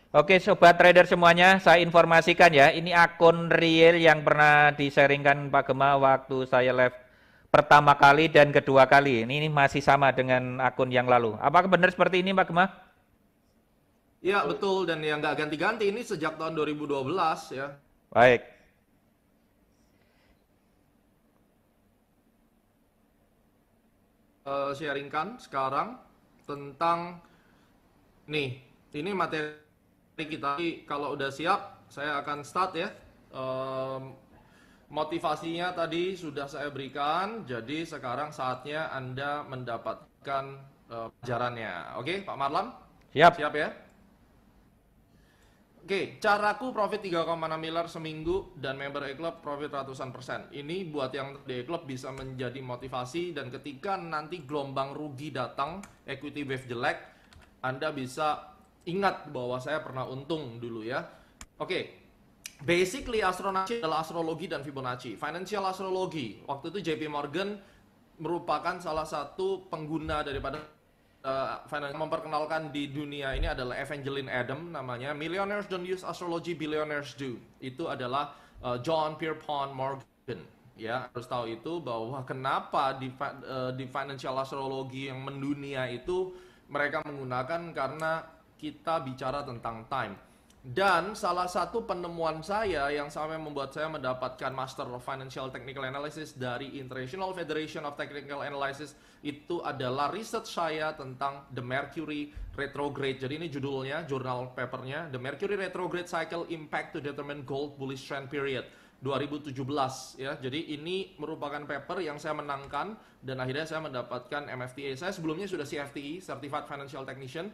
Oke, sobat trader semuanya, saya informasikan ya, ini akun real yang pernah di-sharingkan Pak Gema waktu saya live pertama kali dan kedua kali. Ini masih sama dengan akun yang lalu. Apakah benar seperti ini, Pak Gema? Iya, betul. Dan yang nggak ganti-ganti ini sejak tahun 2012 ya. Baik. Sharingkan sekarang tentang nih, ini materi kita. Kalau udah siap, saya akan start ya. Motivasinya tadi sudah saya berikan, jadi sekarang saatnya Anda mendapatkan pelajarannya. Oke, Pak Marlam? Siap. Siap ya? Oke, caraku profit 3,6 miliar seminggu dan member e-club profit ratusan persen. Ini buat yang di e-club bisa menjadi motivasi, dan ketika nanti gelombang rugi datang, equity wave jelek, Anda bisa ingat bahwa saya pernah untung dulu ya. Oke, basically astrologi adalah astrologi dan Fibonacci. Financial astrologi, waktu itu JP Morgan merupakan salah satu pengguna daripada memperkenalkan di dunia ini adalah Evangeline Adam namanya. Millionaires don't use astrology, billionaires do. Itu adalah John Pierpont Morgan. Ya, harus tahu itu bahwa kenapa di financial astrology yang mendunia itu mereka menggunakan, karena kita bicara tentang time. Dan salah satu penemuan saya yang sampai membuat saya mendapatkan Master of Financial Technical Analysis dari International Federation of Technical Analysis itu adalah riset saya tentang The Mercury Retrograde. Jadi ini judulnya, jurnal papernya, The Mercury Retrograde Cycle Impact to Determine Gold Bullish Trend Period 2017 ya. Jadi ini merupakan paper yang saya menangkan dan akhirnya saya mendapatkan MFTA. Saya sebelumnya sudah CFTE, Certified Financial Technician.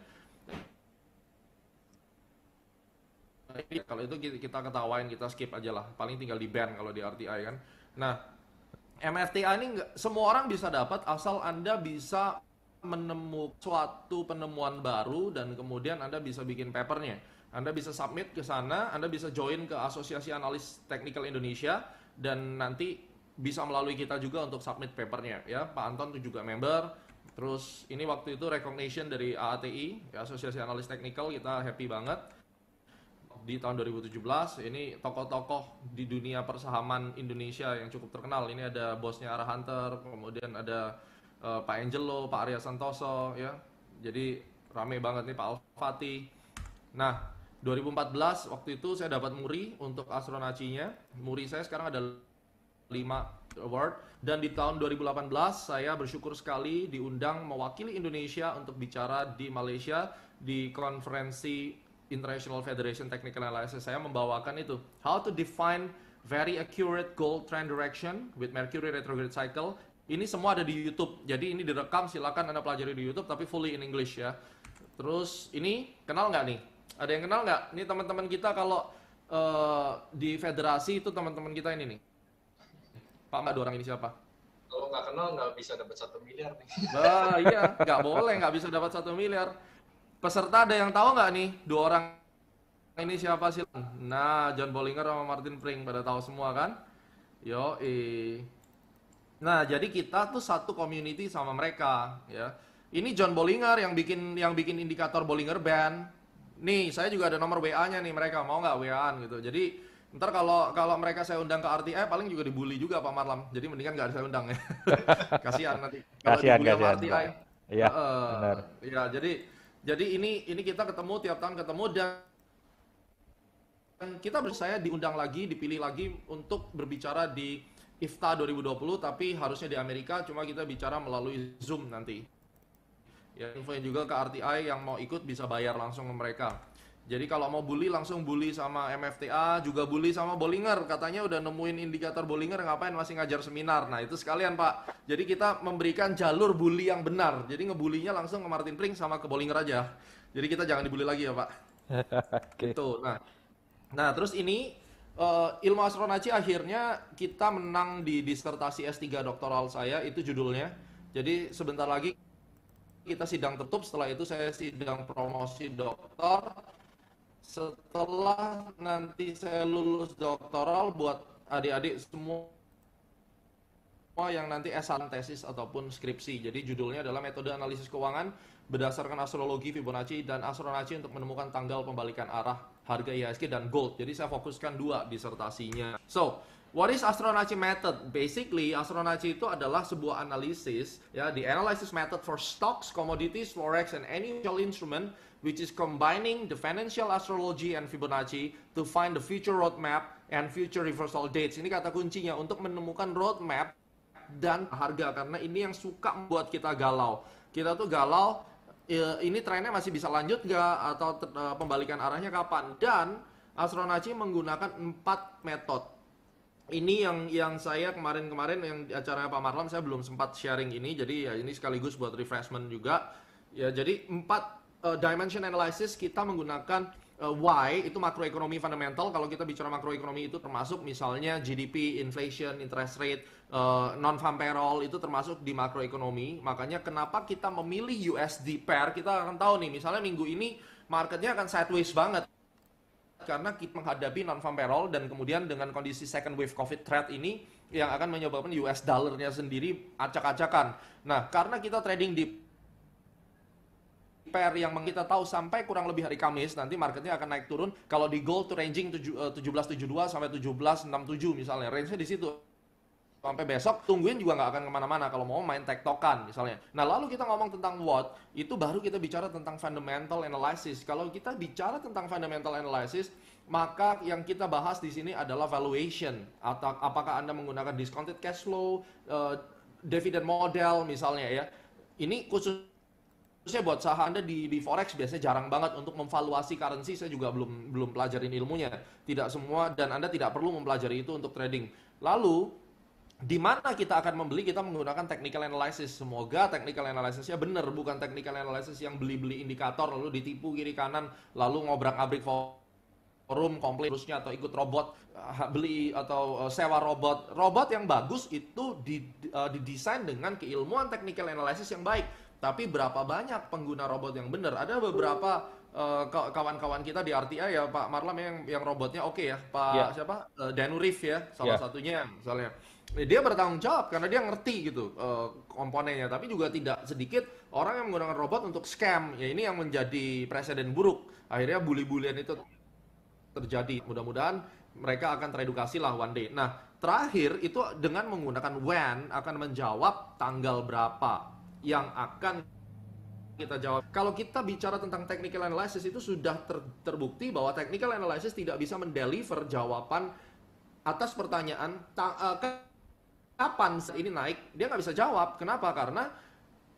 Kalau itu kita ketawain, kita skip aja lah. Paling tinggal di ban kalau di RTI kan. Nah, MFTA ini semua orang bisa dapat asal Anda bisa menemukan suatu penemuan baru dan kemudian Anda bisa bikin papernya. Anda bisa submit ke sana, Anda bisa join ke Asosiasi Analis Teknikal Indonesia, dan nanti bisa melalui kita juga untuk submit papernya ya. Pak Anton itu juga member. Terus ini waktu itu recognition dari AATI, Asosiasi Analis Teknikal, kita happy banget. Di tahun 2017 ini tokoh-tokoh di dunia persahaman Indonesia yang cukup terkenal. Ini ada bosnya Ara Hunter, kemudian ada Pak Angelo, Pak Arya Santoso ya. Jadi rame banget nih, Pak Alfati. Nah, 2014 waktu itu saya dapat muri untuk astronacinya. Muri saya sekarang ada 5 award, dan di tahun 2018 saya bersyukur sekali diundang mewakili Indonesia untuk bicara di Malaysia di konferensi International Federation Technical Analysis. Saya membawakan itu, how to define very accurate gold trend direction with Mercury retrograde cycle. Ini semua ada di YouTube, jadi ini direkam, silakan Anda pelajari di YouTube tapi fully in English ya. Terus ini kenal nggak nih? Ada yang kenal nggak? Ini teman-teman kita kalau di federasi itu teman-teman kita ini nih. Pak, nggak, dua orang ini siapa? Kalau nggak kenal nggak bisa dapat 1 miliar nih. Bah, iya, nggak boleh, nggak bisa dapat 1 miliar. Peserta ada yang tahu nggak nih, dua orang ini siapa sih? Nah, John Bollinger sama Martin Pring pada tahu semua kan? Yo, nah, jadi kita tuh satu community sama mereka ya. Ini John Bollinger yang bikin indikator Bollinger Band. Nih, saya juga ada nomor WA-nya nih, mereka mau nggak WA-an gitu. Jadi ntar kalau mereka saya undang ke RTI paling juga dibully juga Pak Marlam. Jadi mendingan nggak saya undang ya. Kasihan nanti kalau Kasihan, dibully sama kasihan, Pak. RTI. Iya, benar. Ya, jadi ini kita ketemu tiap tahun ketemu, dan kita saya diundang lagi, dipilih lagi untuk berbicara di IFTA 2020, tapi harusnya di Amerika, cuma kita bicara melalui Zoom nanti. Ya, infoin juga ke RTI yang mau ikut bisa bayar langsung ke mereka. Jadi kalau mau bully langsung bully sama MFTA, juga bully sama Bollinger. Katanya udah nemuin indikator Bollinger, ngapain masih ngajar seminar. Nah, itu sekalian, Pak. Jadi kita memberikan jalur bully yang benar. Jadi ngebulinya langsung ke Martin Pring sama ke Bollinger aja. Jadi kita jangan dibully lagi ya, Pak. Oke. Itu. Nah, terus ini ilmu astronaci akhirnya kita menang di disertasi S3 doktoral saya, itu judulnya. Jadi sebentar lagi kita sidang tertutup, setelah itu saya sidang promosi doktor. Setelah nanti saya lulus doktoral, buat adik-adik semua yang nanti S1 tesis ataupun skripsi. Jadi judulnya adalah metode analisis keuangan berdasarkan astrologi Fibonacci dan Astronacci untuk menemukan tanggal pembalikan arah harga IHSG dan gold. Jadi saya fokuskan 2 disertasinya. So, what is Astronacci method? Basically, Astronacci itu adalah sebuah analisis, ya, the analysis method for stocks, commodities, forex, and any financial instrument which is combining the financial astrology and Fibonacci to find the future roadmap and future reversal dates. Ini kata kuncinya untuk menemukan roadmap dan harga, karena ini yang suka membuat kita galau. Kita tuh galau, ini trennya masih bisa lanjut nggak, atau pembalikan arahnya kapan. Dan Astronacci menggunakan 4 metode. Ini yang saya kemarin yang di acaranya Pak Marlam saya belum sempat sharing ini, jadi ya ini sekaligus buat refreshment juga. Ya, jadi 4 dimension analysis kita menggunakan Y itu makroekonomi fundamental. Kalau kita bicara makroekonomi itu termasuk misalnya GDP, inflation, interest rate, non-farm payroll, itu termasuk di makroekonomi. Makanya kenapa kita memilih USD pair, kita akan tahu nih misalnya minggu ini marketnya akan sideways banget karena kita menghadapi non-farm payroll dan kemudian dengan kondisi second wave COVID threat ini yang akan menyebabkan US dollar-nya sendiri acak-acakan. Nah, karena kita trading di pair yang kita tahu sampai kurang lebih hari Kamis, nanti marketnya akan naik turun. Kalau di gold tuh ranging 1772 sampai 1767 misalnya, range-nya di situ. Sampai besok, tungguin juga nggak akan kemana-mana kalau mau main tektokan misalnya. Nah, lalu kita ngomong tentang what, itu baru kita bicara tentang fundamental analysis. Kalau kita bicara tentang fundamental analysis, maka yang kita bahas di sini adalah valuation. Atau apakah Anda menggunakan discounted cash flow, dividend model misalnya ya. Ini khususnya buat saham Anda di forex biasanya jarang banget untuk memvaluasi currency. Saya juga belum pelajarin ilmunya. Tidak semua, dan Anda tidak perlu mempelajari itu untuk trading. Lalu di mana kita akan membeli, kita menggunakan technical analysis. Semoga technical analysisnya benar, bukan technical analysis yang beli-beli indikator lalu ditipu kiri kanan, lalu ngobrak-abrik forum komplain terusnya, atau ikut robot, beli atau sewa robot yang bagus itu didesain dengan keilmuan technical analysis yang baik. Tapi berapa banyak pengguna robot yang benar? Ada beberapa kawan-kawan kita di RTI ya, Pak Marlam yang robotnya oke ya, Pak siapa, Danu Rif ya, salah satunya misalnya. Dia bertanggung jawab karena dia ngerti gitu komponennya, tapi juga tidak sedikit orang yang menggunakan robot untuk scam. Ya, ini yang menjadi presiden buruk. Akhirnya bully-bullyan itu terjadi. Mudah-mudahan mereka akan teredukasi lah one day. Nah, terakhir itu dengan menggunakan when akan menjawab tanggal berapa yang akan kita jawab. Kalau kita bicara tentang technical analysis, itu sudah terbukti bahwa technical analysis tidak bisa mendeliver jawaban atas pertanyaan kapan ini naik. Dia nggak bisa jawab. Kenapa? Karena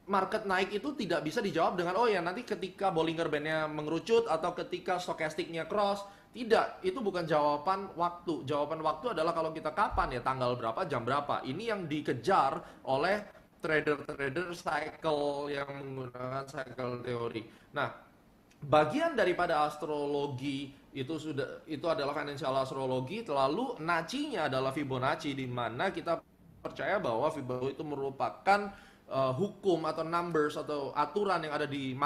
market naik itu tidak bisa dijawab dengan oh ya nanti ketika Bollinger Band-nya mengerucut atau ketika stokastiknya cross. Tidak, itu bukan jawaban waktu. Jawaban waktu adalah kalau kita kapan ya, tanggal berapa, jam berapa. Ini yang dikejar oleh trader-trader cycle yang menggunakan cycle teori. Nah, bagian daripada astrologi itu adalah financial astrologi, lalu nacinya adalah Fibonacci, di mana kita percaya bahwa Fibonacci itu merupakan hukum atau numbers atau aturan yang ada di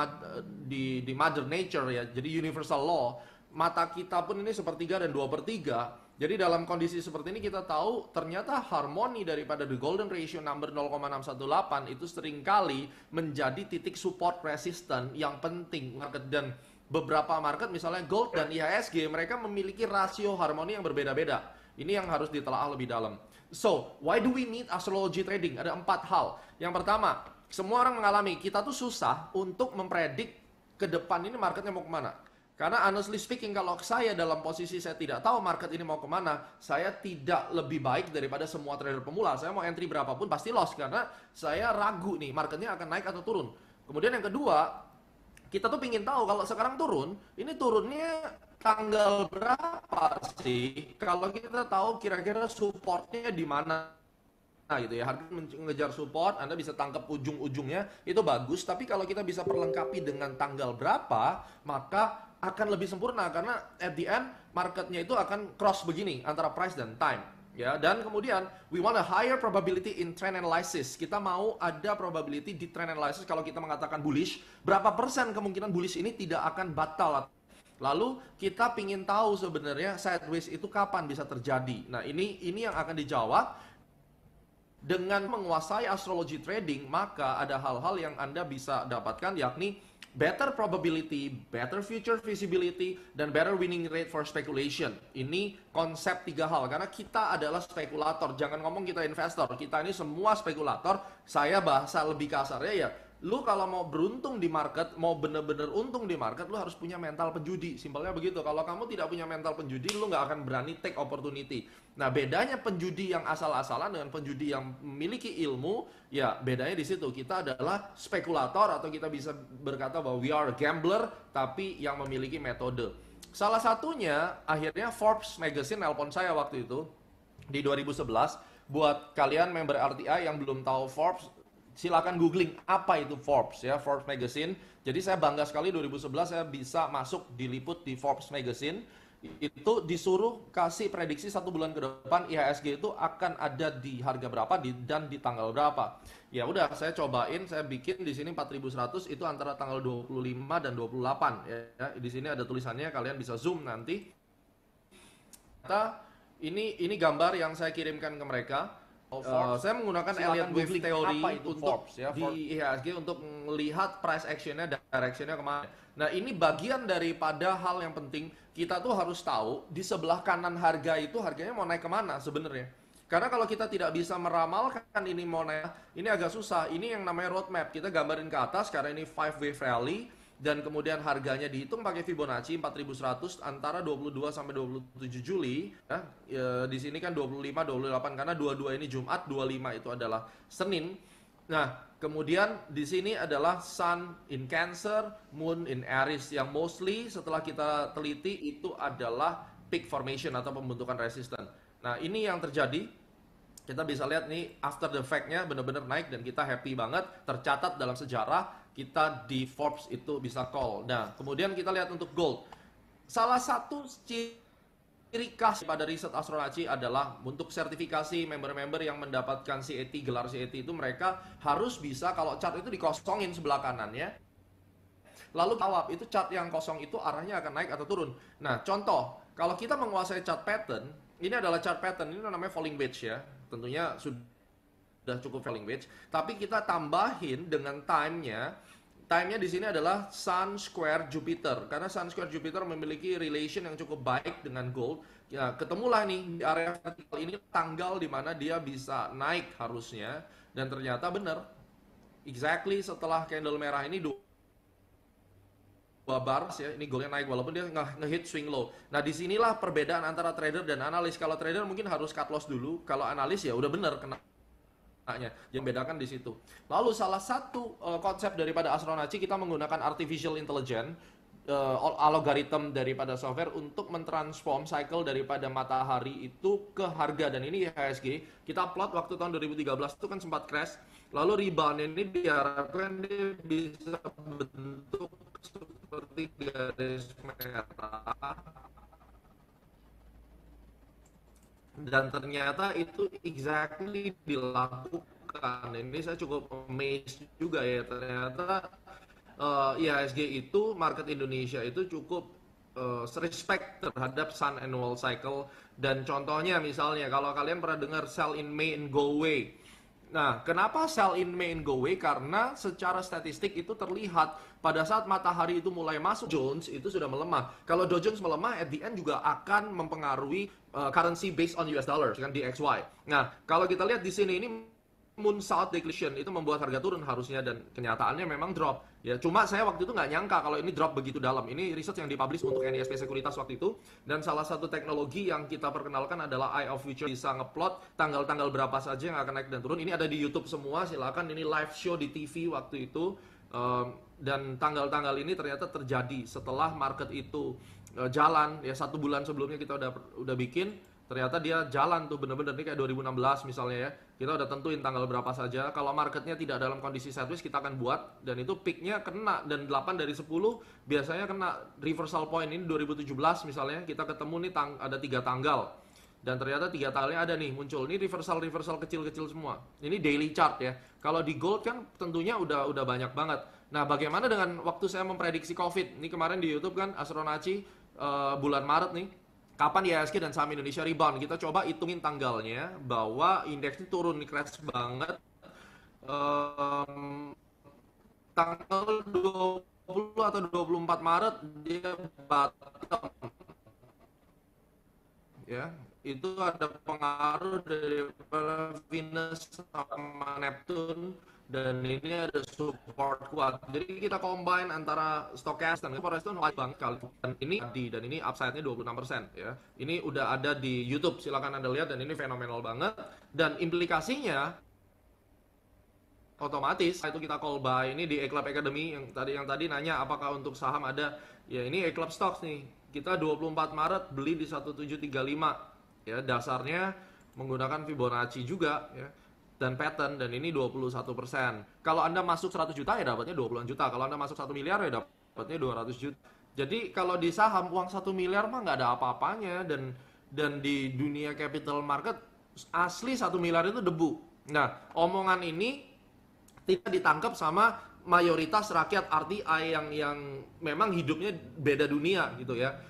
Mother Nature ya, jadi universal law. Mata kita pun ini 1/3 dan 2/3. Jadi dalam kondisi seperti ini kita tahu ternyata harmoni daripada the golden ratio number 0,618 itu seringkali menjadi titik support resisten yang penting market. Dan beberapa market misalnya gold dan IHSG mereka memiliki rasio harmoni yang berbeda-beda. Ini yang harus ditelaah lebih dalam. So, why do we need astrology trading? Ada 4 hal. Yang pertama, semua orang mengalami kita tuh susah untuk mempredik ke depan ini marketnya mau kemana. Karena honestly speaking, kalau saya dalam posisi saya tidak tahu market ini mau kemana, saya tidak lebih baik daripada semua trader pemula. Saya mau entry berapapun pasti loss karena saya ragu nih marketnya akan naik atau turun. Kemudian yang kedua, kita tuh pingin tahu kalau sekarang turun, ini turunnya tanggal berapa sih? Kalau kita tahu kira-kira supportnya di mana? Nah gitu ya, harga mengejar support, Anda bisa tangkap ujung-ujungnya, itu bagus. Tapi kalau kita bisa perlengkapi dengan tanggal berapa, maka akan lebih sempurna. Karena at the end, marketnya itu akan cross begini, antara price dan time. Ya, dan kemudian, we want a higher probability in trend analysis. Kita mau ada probability di trend analysis kalau kita mengatakan bullish, berapa persen kemungkinan bullish ini tidak akan batal. Lalu kita pingin tahu sebenarnya sideways itu kapan bisa terjadi. Nah ini yang akan dijawab Dengan menguasai astrologi trading, maka ada hal-hal yang Anda bisa dapatkan, yakni better probability, better future visibility, dan better winning rate for speculation. Ini konsep 3 hal, karena kita adalah spekulator. Jangan ngomong kita investor, kita ini semua spekulator. Saya bahasa lebih kasarnya ya, lu kalau mau beruntung di market, mau bener-bener untung di market, lu harus punya mental penjudi. Simpelnya begitu. Kalau kamu tidak punya mental penjudi, lu nggak akan berani take opportunity. Nah, bedanya penjudi yang asal-asalan dengan penjudi yang memiliki ilmu, ya bedanya di situ. Kita adalah spekulator, atau kita bisa berkata bahwa we are a gambler, tapi yang memiliki metode. Salah satunya, akhirnya Forbes Magazine nelpon saya waktu itu, di 2011. Buat kalian member RTI yang belum tahu Forbes, silakan googling apa itu Forbes ya, Forbes Magazine. Jadi saya bangga sekali 2011 saya bisa masuk diliput di Forbes Magazine. Itu disuruh kasih prediksi 1 bulan ke depan IHSG itu akan ada di harga berapa dan di tanggal berapa. Ya udah, saya cobain, saya bikin di sini 4100 itu antara tanggal 25 dan 28 ya. Di sini ada tulisannya, kalian bisa zoom nanti. Ini gambar yang saya kirimkan ke mereka. Saya menggunakan Elliott Wave Theory untuk Forbes ya, di IHSG untuk melihat price actionnya, directionnya kemana. Nah, ini bagian daripada hal yang penting. Kita tuh harus tahu di sebelah kanan harga itu harganya mau naik kemana sebenarnya. Karena kalau kita tidak bisa meramalkan ini mau naik, ini agak susah. Ini yang namanya roadmap. Kita gambarin ke atas karena ini 5 wave rally. Dan kemudian harganya dihitung pakai Fibonacci 4100 antara 22 sampai 27 Juli ya. Di sini kan 25 28 karena 22 ini Jumat, 25 itu adalah Senin. Nah, kemudian di sini adalah Sun in Cancer, Moon in Aries, yang mostly setelah kita teliti itu adalah peak formation atau pembentukan resisten. Nah, ini yang terjadi. Kita bisa lihat nih after the fact-nya benar-benar naik dan kita happy banget, tercatat dalam sejarah kita di Forbes itu bisa call. Nah, kemudian kita lihat untuk gold. Salah satu ciri khas pada riset Astronaci adalah untuk sertifikasi member-member yang mendapatkan CAT, gelar CAT itu mereka harus bisa, kalau chart itu dikosongin sebelah kanannya, lalu jawab itu chart yang kosong itu arahnya akan naik atau turun. Nah, contoh, kalau kita menguasai chart pattern, ini adalah chart pattern, ini namanya falling wedge ya. Tentunya sudah cukup falling wedge, tapi kita tambahin dengan time-nya. Time-nya di sini adalah Sun Square Jupiter, karena Sun Square Jupiter memiliki relation yang cukup baik dengan gold. Ya, ketemulah nih di area vertikal ini tanggal di mana dia bisa naik harusnya, dan ternyata benar. Exactly setelah candle merah ini dua bars ya, ini goldnya naik walaupun dia nge-hit swing low. Nah, disinilah perbedaan antara trader dan analis. Kalau trader mungkin harus cut loss dulu, kalau analis ya udah bener kena. Yang bedakan di situ. Lalu salah satu konsep daripada Astronaci, kita menggunakan artificial intelligence, algoritma daripada software untuk mentransform cycle daripada matahari itu ke harga. Dan ini IHSG kita plot waktu tahun 2013 itu kan sempat crash, lalu rebound ini diharapkan dia bisa bentuk seperti garis merah, dan ternyata itu exactly dilakukan. Ini saya cukup amazed juga ya, ternyata IHSG itu market Indonesia itu cukup respect terhadap Sun Annual Cycle. Dan contohnya misalnya kalau kalian pernah dengar sell in May and go away. Nah, kenapa sell in May and go away? Karena secara statistik itu terlihat pada saat matahari itu mulai masuk, Jones itu sudah melemah. Kalau Dow Jones melemah, at the end juga akan mempengaruhi currency based on US dollar, kan DXY. Nah, kalau kita lihat di sini ini Moon South Declination itu membuat harga turun harusnya, dan kenyataannya memang drop. Ya, cuma saya waktu itu nggak nyangka kalau ini drop begitu dalam. Ini riset yang dipublish untuk NISP Sekuritas waktu itu. Dan salah satu teknologi yang kita perkenalkan adalah Eye of Future, bisa ngeplot tanggal-tanggal berapa saja yang akan naik dan turun. Ini ada di YouTube semua, silakan. Ini live show di TV waktu itu. Dan tanggal-tanggal ini ternyata terjadi setelah market itu jalan. Ya, 1 bulan sebelumnya kita udah bikin. Ternyata dia jalan tuh bener-bener, nih kayak 2016 misalnya ya. Kita udah tentuin tanggal berapa saja. Kalau marketnya tidak dalam kondisi sideways, kita akan buat. Dan itu peaknya kena. Dan 8 dari 10 biasanya kena reversal point. Ini 2017 misalnya, kita ketemu nih ada 3 tanggal. Dan ternyata 3 tanggalnya ada nih muncul. Ini reversal kecil-kecil semua. Ini daily chart ya. Kalau di gold kan tentunya udah banyak banget. Nah, bagaimana dengan waktu saya memprediksi COVID? Ini kemarin di YouTube kan Astronaci bulan Maret nih. Kapan IHSG dan saham Indonesia rebound? Kita coba hitungin tanggalnya bahwa indeks ini turun, nih crash banget. Tanggal 20 atau 24 Maret dia bottom. Ya, itu ada pengaruh dari Venus sama Neptune, dan ini ada support kuat. Jadi kita combine antara stochastic dan forecast itu naik banget kali. Dan ini upside-nya 26% ya. Ini udah ada di YouTube, silakan Anda lihat, dan ini fenomenal banget. Dan implikasinya otomatis itu kita call buy. Ini di Eclipse Academy yang tadi nanya apakah untuk saham ada. Ya, ini Eclipse Stocks nih. Kita 24 Maret beli di 1735. Ya, dasarnya menggunakan Fibonacci juga ya. Dan pattern, dan ini 21%. Kalau Anda masuk 100 juta ya dapatnya 20-an juta. Kalau Anda masuk 1 miliar ya dapatnya 200 juta. Jadi kalau di saham uang 1 miliar mah nggak ada apa-apanya, dan di dunia capital market asli 1 miliar itu debu. Nah, omongan ini tidak ditangkap sama mayoritas rakyat RTI yang memang hidupnya beda dunia gitu ya.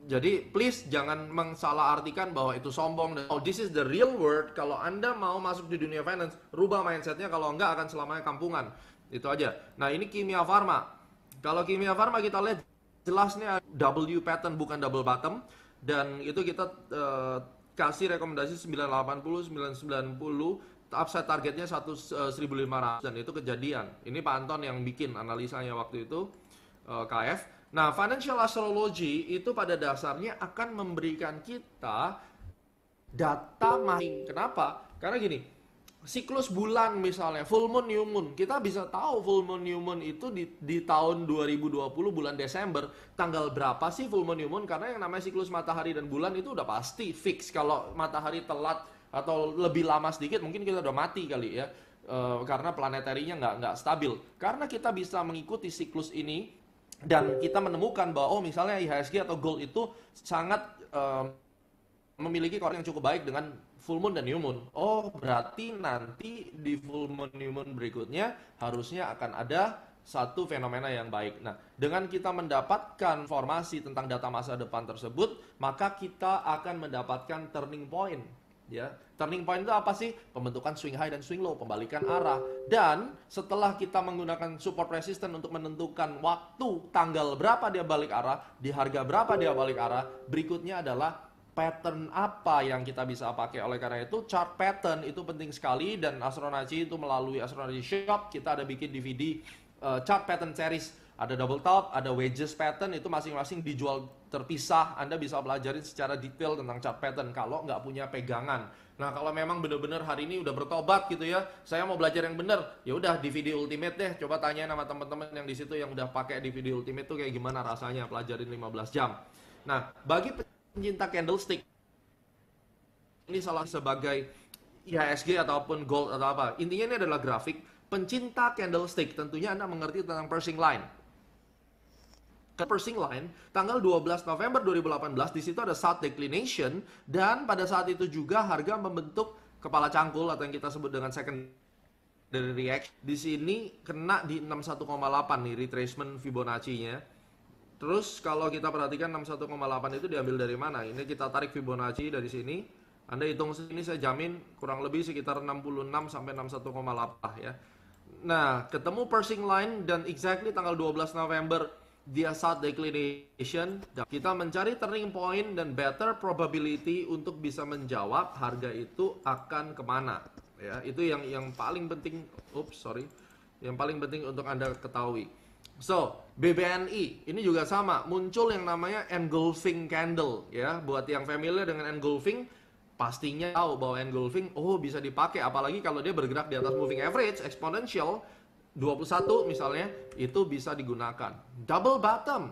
Jadi please jangan mensalahartikan bahwa itu sombong. Oh, this is the real world. Kalau Anda mau masuk di dunia finance, rubah mindsetnya. Kalau enggak akan selamanya kampungan. Itu aja. Nah, ini Kimia Farma. Kalau Kimia Farma kita lihat jelasnya W pattern bukan double bottom. Dan itu kita kasih rekomendasi 980, 990. Upside targetnya 1.500. Dan itu kejadian. Ini Pak Anton yang bikin analisanya waktu itu, KF. Nah, financial astrology itu pada dasarnya akan memberikan kita data masing. Kenapa? Karena gini, siklus bulan misalnya, full moon, new moon. Kita bisa tahu full moon, new moon itu di tahun 2020 bulan Desember. Tanggal berapa sih full moon, new moon? Karena yang namanya siklus matahari dan bulan itu udah pasti fix. Kalau matahari telat atau lebih lama sedikit, mungkin kita udah mati kali ya. Karena planetarinya nggak stabil. Karena kita bisa mengikuti siklus ini, dan kita menemukan bahwa misalnya IHSG atau gold itu sangat memiliki korelasi yang cukup baik dengan full moon dan new moon. Oh, berarti nanti di full moon new moon berikutnya harusnya akan ada satu fenomena yang baik. Nah, dengan kita mendapatkan informasi tentang data masa depan tersebut, maka kita akan mendapatkan turning point. Ya, turning point itu apa sih? Pembentukan swing high dan swing low, pembalikan arah. Dan setelah kita menggunakan support resistance untuk menentukan waktu, tanggal berapa dia balik arah, di harga berapa dia balik arah, berikutnya adalah pattern apa yang kita bisa pakai. Oleh karena itu, chart pattern itu penting sekali, dan Astronaci itu melalui Astronaci Shop kita ada bikin DVD chart pattern series. Ada double top, ada wedges pattern, itu masing-masing dijual terpisah. Anda bisa pelajarin secara detail tentang chart pattern kalau nggak punya pegangan. Nah, kalau memang benar-benar hari ini udah bertobat gitu ya, saya mau belajar yang benar, ya udah DVD Ultimate deh. Coba tanya sama teman-teman yang di situ yang udah pakai DVD Ultimate tuh kayak gimana rasanya, pelajarin 15 jam. Nah, bagi pencinta candlestick, ini salah sebagai IHSG ataupun gold atau apa. Intinya ini adalah grafik. Pencinta candlestick, tentunya Anda mengerti tentang Pershing Line. Pershing Line, tanggal 12 November 2018, di situ ada South Declination, dan pada saat itu juga harga membentuk kepala cangkul atau yang kita sebut dengan secondary reaction. Di sini kena di 61,8 nih retracement Fibonacci-nya. Terus kalau kita perhatikan 61,8 itu diambil dari mana? Ini kita tarik Fibonacci dari sini. Anda hitung sini, saya jamin kurang lebih sekitar 66 sampai 61,8 ya. Nah, ketemu Pershing Line dan exactly tanggal 12 November dia South Declination. Kita mencari turning point dan better probability untuk bisa menjawab harga itu akan kemana. Ya, itu yang paling penting. Yang paling penting untuk Anda ketahui. So, BBNI ini juga sama, muncul yang namanya engulfing candle ya. Buat yang familiar dengan engulfing, pastinya tahu bahwa engulfing bisa dipakai, apalagi kalau dia bergerak di atas moving average exponential 21 misalnya, itu bisa digunakan. Double bottom.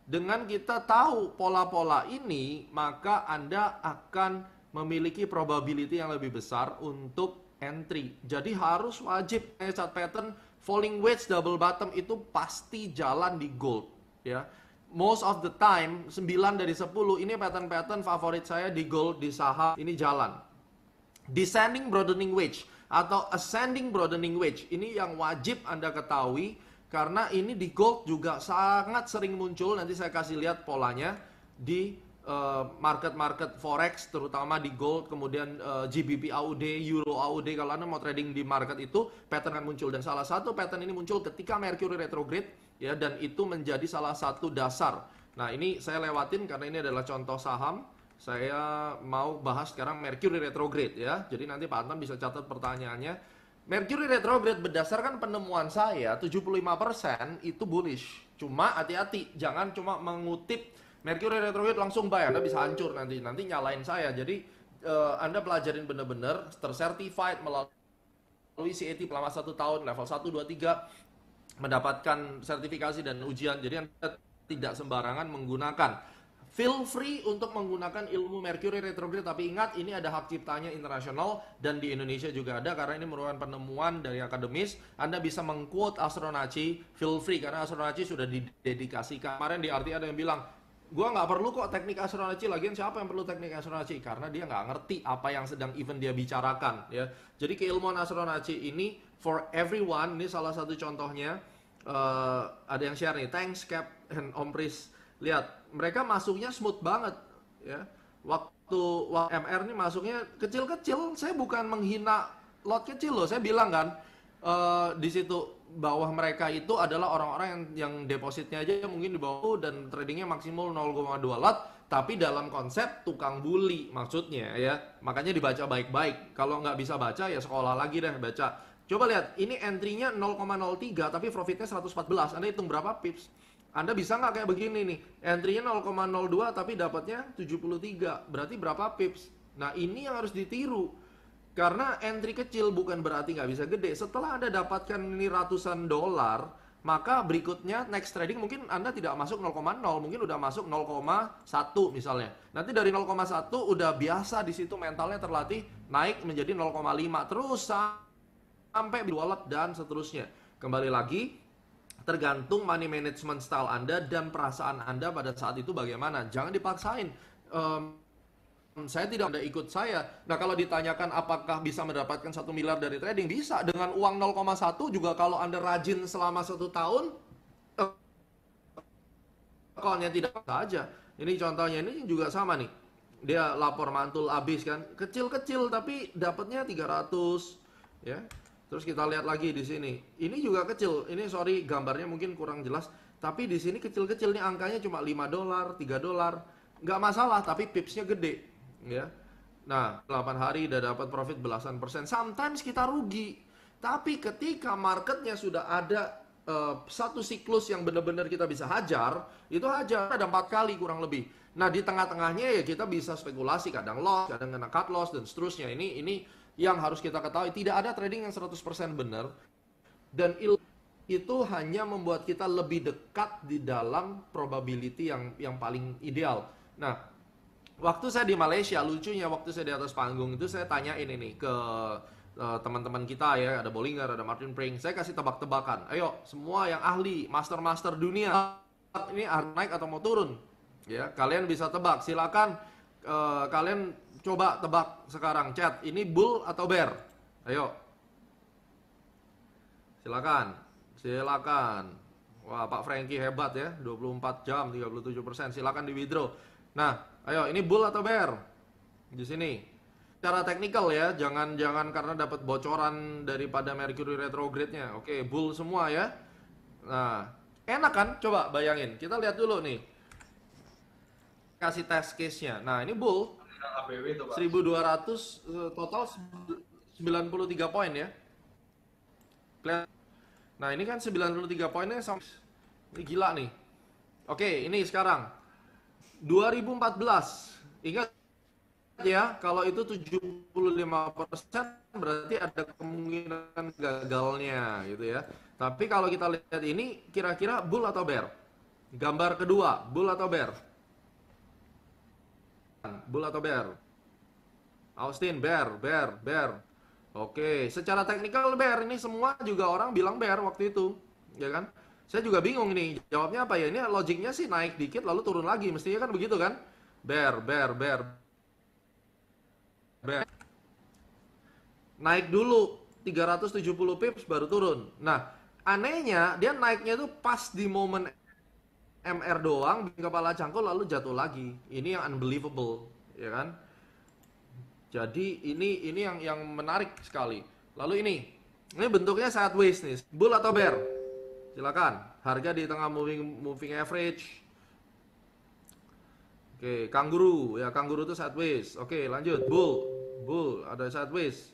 Dengan kita tahu pola-pola ini, maka Anda akan memiliki probability yang lebih besar untuk entry. Jadi harus wajib chart pattern falling wedge double bottom itu pasti jalan di gold ya. Most of the time 9 dari 10 ini pattern-pattern favorit saya di gold, di saham ini jalan. Descending broadening wedge atau ascending broadening wedge ini yang wajib Anda ketahui, karena ini di gold juga sangat sering muncul. Nanti saya kasih lihat polanya di market-market forex, terutama di gold, kemudian GBP AUD, Euro AUD. Kalau Anda mau trading di market itu, pattern akan muncul. Dan salah satu pattern ini muncul ketika Mercury retrograde, ya, dan itu menjadi salah satu dasar. Nah, ini saya lewatin karena ini adalah contoh saham. Saya mau bahas sekarang Mercury retrograde, ya. Jadi nanti Pak Antam bisa catat pertanyaannya. Mercury retrograde berdasarkan penemuan saya 75% itu bullish. Cuma hati-hati, jangan cuma mengutip Mercury retrograde langsung buy, Anda bisa hancur nanti nyalain saya. Jadi Anda pelajarin benar-benar tercertified melalui CAT selama 1 tahun, level 1, 2, 3, mendapatkan sertifikasi dan ujian. Jadi Anda tidak sembarangan menggunakan. Feel free untuk menggunakan ilmu Mercury retrograde, tapi ingat ini ada hak ciptanya internasional dan di Indonesia juga ada karena ini merupakan penemuan dari akademis. Anda bisa mengquote Astronaci, feel free karena Astronaci sudah didedikasikan. Kemarin di RT ada yang bilang, gua nggak perlu kok teknik Astronaci, lagian siapa yang perlu teknik Astronaci? Karena dia nggak ngerti apa yang sedang even dia bicarakan, ya. Jadi keilmuan Astronaci ini for everyone, ini salah satu contohnya. Ada yang share nih, thanks Cap and Om Pris. Lihat, mereka masuknya smooth banget, ya. Waktu MR ini masuknya kecil-kecil. Saya bukan menghina lot kecil loh. Saya bilang kan, di situ bawah mereka itu adalah orang-orang yang depositnya aja mungkin di bawah dan tradingnya maksimal 0,2 lot. Tapi dalam konsep tukang bully maksudnya, ya. Makanya dibaca baik-baik. Kalau nggak bisa baca ya sekolah lagi deh baca. Coba lihat, ini entry-nya 0,03 tapi profitnya 114. Anda hitung berapa pips? Anda bisa nggak kayak begini nih, entry-nya 0,02 tapi dapatnya 73, berarti berapa pips? Nah ini yang harus ditiru, karena entry kecil bukan berarti nggak bisa gede. Setelah Anda dapatkan ini ratusan dolar, maka berikutnya next trading mungkin Anda tidak masuk 0,0, mungkin udah masuk 0,1 misalnya. Nanti dari 0,1 udah biasa di situ mentalnya terlatih, naik menjadi 0,5, terus sampai wallet dan seterusnya. Kembali lagi, tergantung money management style Anda dan perasaan Anda pada saat itu bagaimana. Jangan dipaksain. Saya tidak ada ikut saya. Nah kalau ditanyakan apakah bisa mendapatkan 1 miliar dari trading, bisa. Dengan uang 0,1 juga kalau Anda rajin selama 1 tahun, akunnya tidak saja. Ini contohnya, ini juga sama nih. Dia lapor mantul habis kan, kecil-kecil tapi dapatnya 300, ya. Terus kita lihat lagi di sini. Ini juga kecil. Ini sorry gambarnya mungkin kurang jelas. Tapi di sini kecil-kecil nih angkanya cuma 5 dolar, 3 dolar. Nggak masalah, tapi pipsnya gede. Ya. Nah, 8 hari udah dapat profit belasan persen. Sometimes kita rugi. Tapi ketika marketnya sudah ada satu siklus yang benar-benar kita bisa hajar, itu hajar. Ada 4 kali kurang lebih. Nah, di tengah-tengahnya ya kita bisa spekulasi. Kadang loss, kadang kena cut loss, dan seterusnya. Ini yang harus kita ketahui, tidak ada trading yang 100% benar, dan itu hanya membuat kita lebih dekat di dalam probability yang paling ideal. Nah, waktu saya di Malaysia, lucunya waktu saya di atas panggung itu saya tanyain ini ke teman-teman kita ya, ada Bollinger, ada Martin Pring, saya kasih tebak-tebakan, ayo semua yang ahli, master-master dunia, ini naik atau mau turun, ya kalian bisa tebak, silakan kalian coba tebak sekarang, chat, ini bull atau bear? Ayo. Silakan. Wah, Pak Frankie hebat ya, 24 jam, 37%. Silakan di withdraw. Nah, ayo, ini bull atau bear? Di sini. Cara teknikal ya, jangan karena dapat bocoran daripada Mercury retrograde-nya. Oke, bull semua ya. Nah, enak kan? Coba bayangin. Kita lihat dulu nih. Kasih test case-nya. Nah, ini bull. ABW itu, Pak. 1200 total 93 poin ya. Nah, ini kan 93 poinnya sama. Ini gila nih. Oke, ini sekarang 2014. Ingat ya, kalau itu 75% berarti ada kemungkinan gagalnya gitu ya. Tapi kalau kita lihat ini kira-kira bull atau bear? Gambar kedua, bull atau bear? Bull atau bear? Austin, bear. Oke, secara teknikal bear, ini semua juga orang bilang bear waktu itu, ya kan? Saya juga bingung nih, jawabnya apa ya? Ini logiknya sih naik dikit lalu turun lagi, mestinya kan begitu kan? Bear. Naik dulu 370 pips baru turun. Nah, anehnya dia naiknya itu pas di momen MR doang, bikin kepala cangkul lalu jatuh lagi. Ini yang unbelievable, ya kan? Jadi ini yang menarik sekali. Lalu ini bentuknya sideways nih, bull atau bear? Silakan. Harga di tengah moving average. Oke, kangguru ya, kangguru itu sideways. Oke, lanjut bull ada sideways.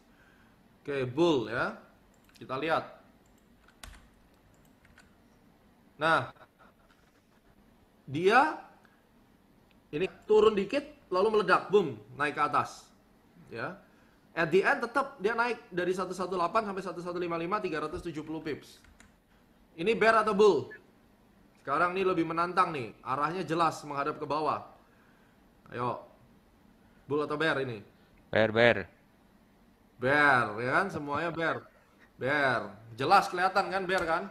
Oke, bull ya. Kita lihat. Nah, dia ini turun dikit lalu meledak, boom, naik ke atas. Ya. At the end tetap dia naik dari 118 sampai 1155 370 pips. Ini bear atau bull? Sekarang nih lebih menantang nih, arahnya jelas menghadap ke bawah. Ayo. Bull atau bear ini? Bear. Bear, ya kan? Semuanya bear. Bear. Jelas kelihatan kan bear kan?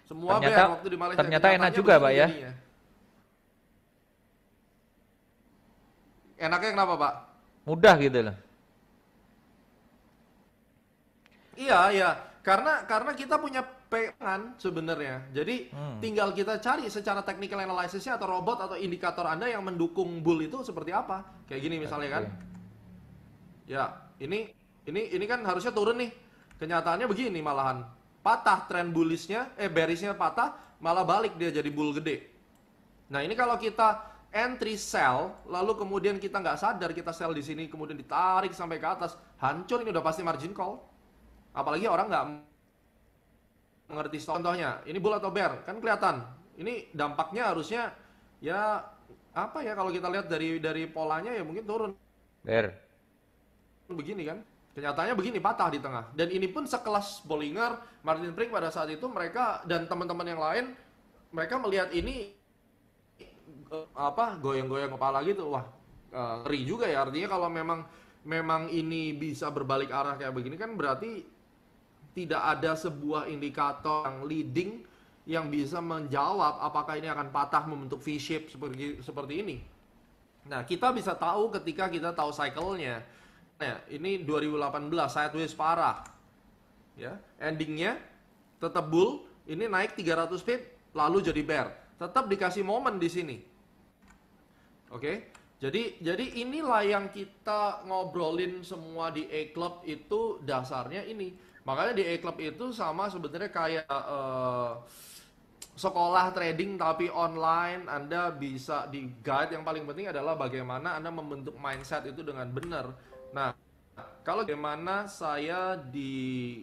Semua Ternyata, bear waktu di Malaysia. ternyata enak Kenyataannya juga, Pak, begini ya? jadinya. Enaknya kenapa, Pak? Mudah gitu loh. Iya. Karena kita punya pegangan sebenarnya. Jadi tinggal kita cari secara technical analysisnya atau robot atau indikator Anda yang mendukung bull itu seperti apa. Kayak gini misalnya kan. Ya, ini kan harusnya turun nih. Kenyataannya begini malahan. Patah tren bullishnya, bearishnya patah, malah balik dia jadi bull gede. Nah, ini kalau kita entry sell, lalu kemudian kita nggak sadar kita sell di sini, kemudian ditarik sampai ke atas, hancur ini udah pasti margin call. Apalagi orang nggak mengerti contohnya. Ini bull atau bear, kan kelihatan. Ini dampaknya harusnya ya apa ya kalau kita lihat dari polanya ya mungkin turun. Bear. Begini kan. Kenyataannya begini, patah di tengah. Dan ini pun sekelas Bollinger, Martin Brink pada saat itu mereka dan teman-teman yang lain mereka melihat ini goyang-goyang kepala gitu. Wah, ngeri juga ya. Artinya kalau memang ini bisa berbalik arah kayak begini kan berarti tidak ada sebuah indikator yang leading yang bisa menjawab apakah ini akan patah membentuk V-shape seperti ini. Nah, kita bisa tahu ketika kita tahu cycle-nya. Nah, ini 2018 sideways parah. Ya, endingnya tetap bull, ini naik 300 pip lalu jadi bear. Tetap dikasih momen di sini. Oke. Jadi inilah yang kita ngobrolin semua di A-Club itu dasarnya ini. Makanya di A-Club itu sama sebenarnya kayak sekolah trading tapi online. Anda bisa di guide, yang paling penting adalah bagaimana Anda membentuk mindset itu dengan benar. Nah, kalau bagaimana saya di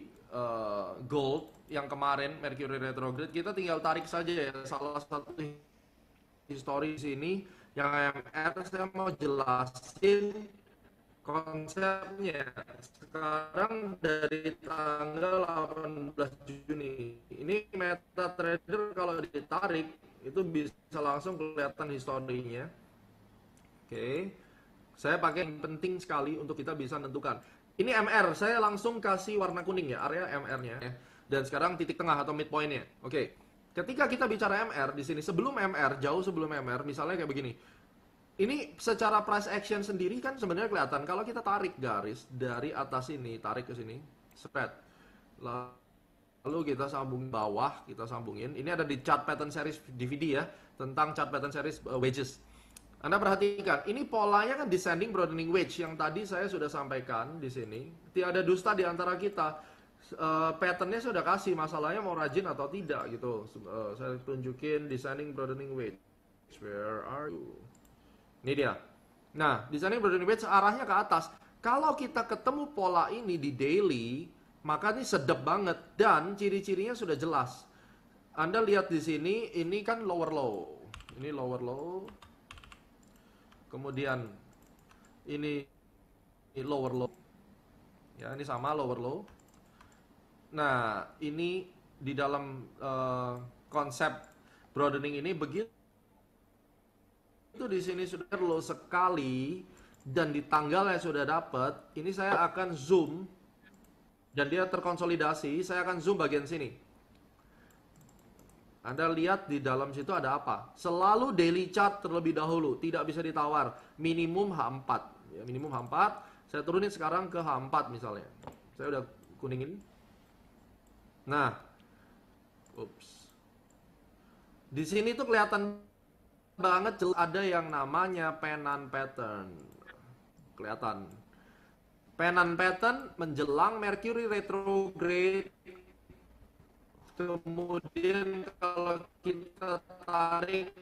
gold yang kemarin Mercury retrograde, kita tinggal tarik saja ya salah satu histori sini yang AMR. Saya mau jelasin konsepnya. Sekarang dari tanggal 18 Juni ini MetaTrader kalau ditarik itu bisa langsung kelihatan historinya. Oke. Saya pakai yang penting sekali untuk kita bisa menentukan. Ini MR, saya langsung kasih warna kuning ya, area MR-nya. Dan sekarang titik tengah atau midpoint-nya. Oke. Ketika kita bicara MR di sini, sebelum MR, jauh sebelum MR, misalnya kayak begini. Ini secara price action sendiri kan sebenarnya kelihatan. Kalau kita tarik garis dari atas ini, tarik ke sini, spread. Lalu kita sambung bawah, kita sambungin. Ini ada di chart pattern series DVD ya, tentang chart pattern series wedges. Anda perhatikan, ini polanya kan descending broadening wedge yang tadi saya sudah sampaikan di sini. Tiada dusta di antara kita. Patternnya sudah kasih, masalahnya mau rajin atau tidak gitu. Saya tunjukin descending broadening wedge. Where are you? Ini dia. Nah, descending broadening wedge arahnya ke atas. Kalau kita ketemu pola ini di daily, maka ini sedap banget dan ciri-cirinya sudah jelas. Anda lihat di sini, ini kan lower low. Ini lower low. Kemudian ini lower low. Ya, ini sama lower low. Nah, ini di dalam konsep broadening ini begitu itu di sini sudah low sekali dan di tanggal yang sudah dapat, ini saya akan zoom dan dia terkonsolidasi, saya akan zoom bagian sini. Anda lihat di dalam situ ada apa? Selalu daily chart terlebih dahulu, tidak bisa ditawar. Minimum H4. Ya, minimum H4. Saya turunin sekarang ke H4 misalnya. Saya udah kuningin. Nah, di sini tuh kelihatan banget ada yang namanya pennant pattern. Kelihatan. Pennant pattern menjelang Mercury retrograde. Kemudian kalau kita tarik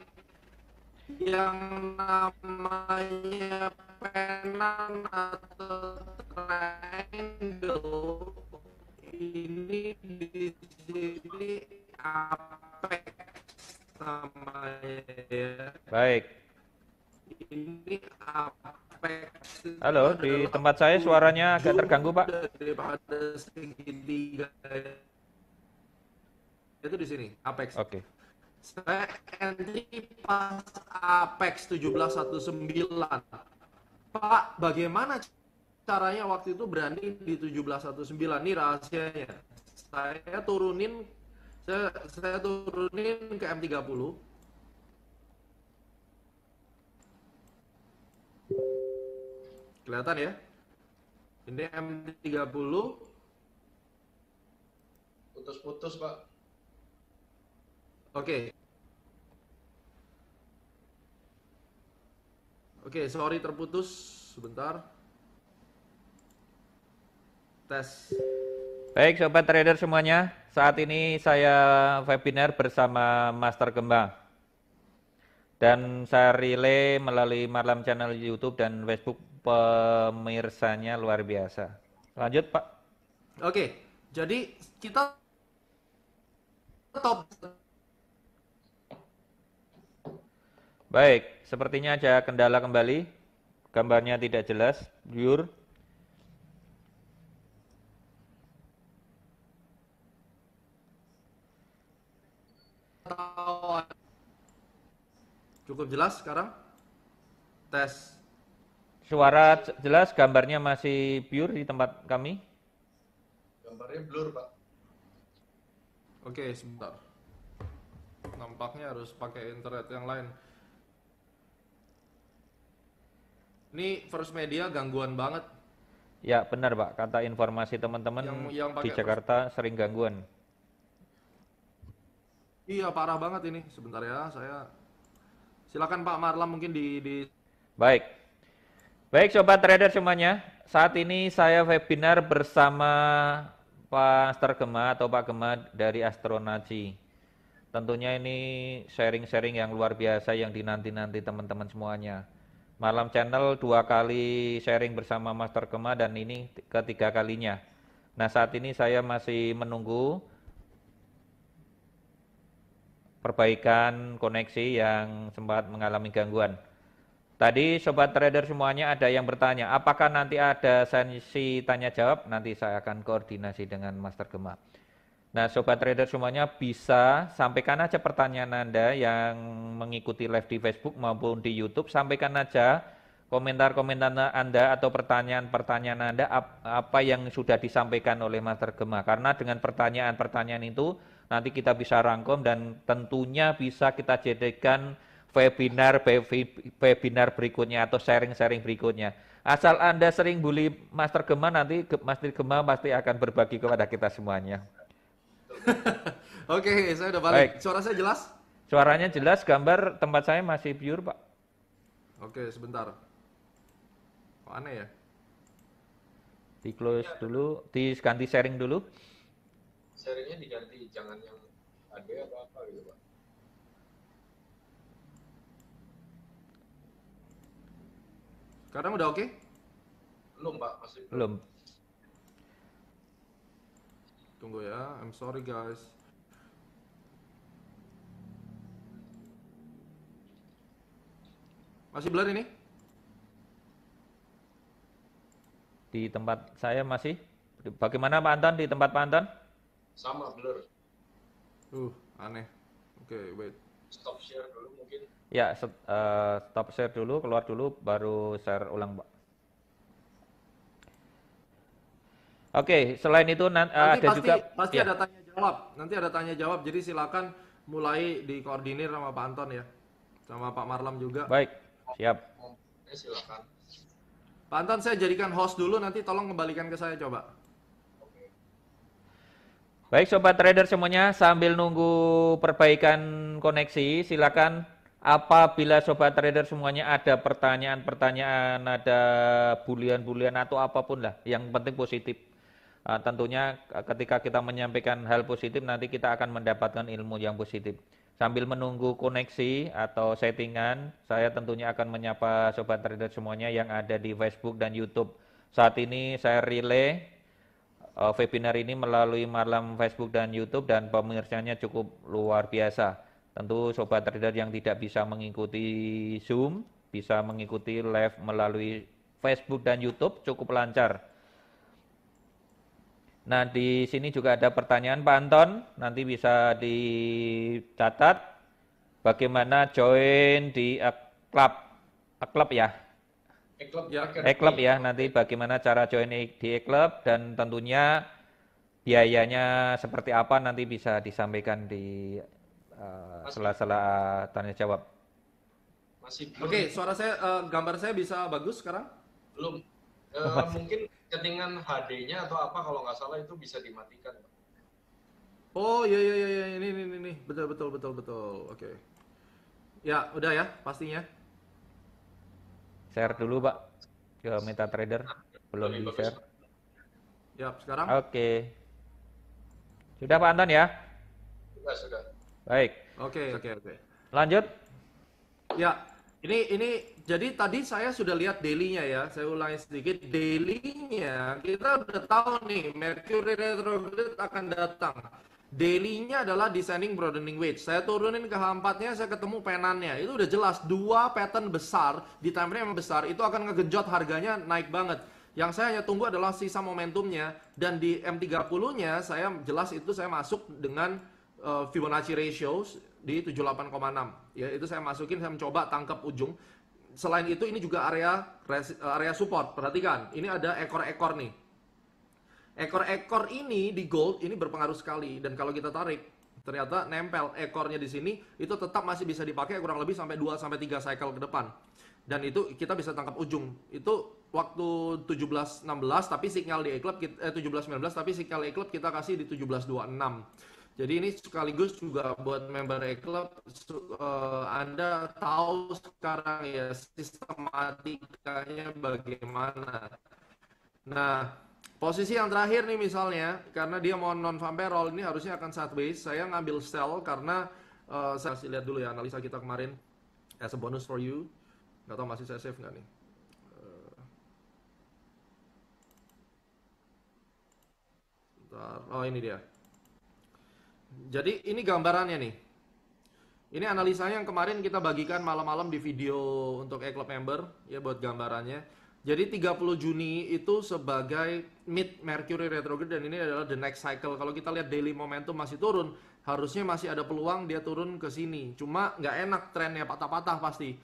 yang namanya pennant atau triangle, ini di sini apex namanya ya. Baik. Ini apex. Halo, di tempat saya suaranya agak terganggu, Pak. Daripada segitiga itu di sini apex. Oke. Saya entry pas apex 1719. Pak, bagaimana caranya waktu itu berani di 1719? Ini rahasianya. Saya turunin ke M30. Kelihatan ya? Ini M30. Putus-putus, Pak. Oke. Oke, sorry terputus sebentar. Tes. Baik, Sobat Trader semuanya. Saat ini saya webinar bersama Master Gema. Dan saya relay melalui Marlam channel YouTube dan Facebook, pemirsanya luar biasa. Lanjut, Pak. Oke, jadi kita top. Baik, sepertinya ada kendala kembali. Gambarnya tidak jelas, blur. Cukup jelas sekarang? Tes. Suara jelas, gambarnya masih pure di tempat kami. Gambarnya blur, Pak. Oke, sebentar. Nampaknya harus pakai internet yang lain. Ini First Media gangguan banget. Ya, benar, Pak. Kata informasi teman-teman Yang di Jakarta sering gangguan. Iya, parah banget ini. Sebentar ya, saya silakan Pak Marlam mungkin di... Baik. Baik, Sobat Trader semuanya. Saat ini saya webinar bersama Pak Master Gema atau Pak Gema dari Astronaci. Tentunya ini sharing-sharing yang luar biasa yang dinanti-nanti teman-teman semuanya. Malam channel 2 kali sharing bersama Master Gema dan ini ketiga kalinya. Nah, saat ini saya masih menunggu perbaikan koneksi yang sempat mengalami gangguan. Tadi Sobat Trader semuanya ada yang bertanya, apakah nanti ada sesi tanya jawab? Nanti saya akan koordinasi dengan Master Gema. Nah, Sobat Trader semuanya bisa sampaikan aja pertanyaan Anda yang mengikuti live di Facebook maupun di YouTube. Sampaikan aja komentar-komentar Anda atau pertanyaan-pertanyaan Anda apa yang sudah disampaikan oleh Master Gema. Karena dengan pertanyaan-pertanyaan itu nanti kita bisa rangkum dan tentunya bisa kita jadikan webinar berikutnya atau sharing-sharing berikutnya. Asal Anda sering bully Master Gema, nanti Master Gema pasti akan berbagi kepada kita semuanya. Oke, saya udah balik. Baik. Suara saya jelas? Suaranya jelas, gambar tempat saya masih pure, Pak. Oke, sebentar. Kok aneh ya? Di close dulu, diganti sharing dulu. Sharingnya diganti, jangan yang ada apa-apa gitu, Pak. Sekarang udah oke? Belum, Pak, masih Belum. Tunggu ya, I'm sorry guys. Masih blur ini? Di tempat saya masih. Bagaimana Pak Anton di tempat Pak Anton? sama blur. Aneh. Oke, wait. Stop share dulu mungkin. Ya, stop share dulu, keluar dulu, baru share ulang, Pak. Oke, selain itu Nanti ada pasti ya. ada tanya jawab. Nanti ada tanya jawab. Jadi silakan mulai dikoordinir sama Pak Anton ya. Sama Pak Marlam juga. Baik, siap. Silakan. Pak Anton, saya jadikan host dulu, nanti tolong kembalikan ke saya coba. Baik Sobat Trader semuanya, sambil nunggu perbaikan koneksi, silakan apabila sobat trader semuanya ada pertanyaan-pertanyaan, ada bulian-bulian atau apapun lah, yang penting positif. Tentunya ketika kita menyampaikan hal positif nanti kita akan mendapatkan ilmu yang positif. Sambil menunggu koneksi atau settingan, saya tentunya akan menyapa sobat trader semuanya yang ada di Facebook dan YouTube. Saat ini saya relay webinar ini melalui malam Facebook dan YouTube dan pemirsanya cukup luar biasa. Tentu sobat trader yang tidak bisa mengikuti Zoom, bisa mengikuti live melalui Facebook dan YouTube cukup lancar. Nah, di sini juga ada pertanyaan Pak Anton, nanti bisa dicatat bagaimana join di klub ya. E-Club ya, nanti bagaimana cara join di E-Club dan tentunya biayanya seperti apa nanti bisa disampaikan di sela-sela tanya jawab. Oke, suara saya, gambar saya bisa bagus sekarang? Belum. Mungkin settingan HD-nya atau apa kalau nggak salah itu bisa dimatikan. Oh iya, ini, betul. Oke. Ya, udah ya, pastinya. Share dulu Pak ke MetaTrader, belum di share. Ya, sekarang. Oke. Sudah Pak Anton ya? Sudah. Baik. Oke. Lanjut. Ya, ini jadi tadi saya sudah lihat daily-nya ya. Saya ulangi sedikit. Daily-nya kita udah tahu nih Mercury retrograde akan datang. Daily-nya adalah descending broadening wedge. Saya turunin ke H4-nya, saya ketemu penannya. Itu udah jelas dua pattern besar di time frame yang besar itu akan ngegejot harganya naik banget. Yang saya hanya tunggu adalah sisa momentumnya, dan di M30-nya saya jelas itu saya masuk dengan Fibonacci ratio di 78,6. Ya, itu saya masukin, saya mencoba tangkap ujung. Selain itu ini juga area support. Perhatikan, ini ada ekor-ekor nih. Ekor-ekor ini di gold ini berpengaruh sekali, dan kalau kita tarik ternyata nempel ekornya di sini itu tetap masih bisa dipakai kurang lebih sampai 2 sampai 3 cycle ke depan. Dan itu kita bisa tangkap ujung. Itu waktu 17.16 tapi sinyal di E-Club 17.19 tapi sinyal E-Club kita kasih di 17.26. Jadi ini sekaligus juga buat member E-Club, Anda tahu sekarang ya sistematikanya bagaimana. Nah, posisi yang terakhir nih misalnya, karena dia mau non-farm payroll, ini harusnya akan sideways. Saya ngambil sell karena saya kasih lihat dulu ya analisa kita kemarin as a bonus for you. Nggak tahu masih saya save nggak nih. Bentar. Oh ini dia. Jadi ini gambarannya nih. Ini analisanya yang kemarin kita bagikan malam-malam di video untuk E-Club member ya, buat gambarannya. Jadi 30 Juni itu sebagai mid Mercury retrograde, dan ini adalah the next cycle. Kalau kita lihat daily momentum masih turun, harusnya masih ada peluang dia turun ke sini. Cuma nggak enak trennya patah-patah pasti.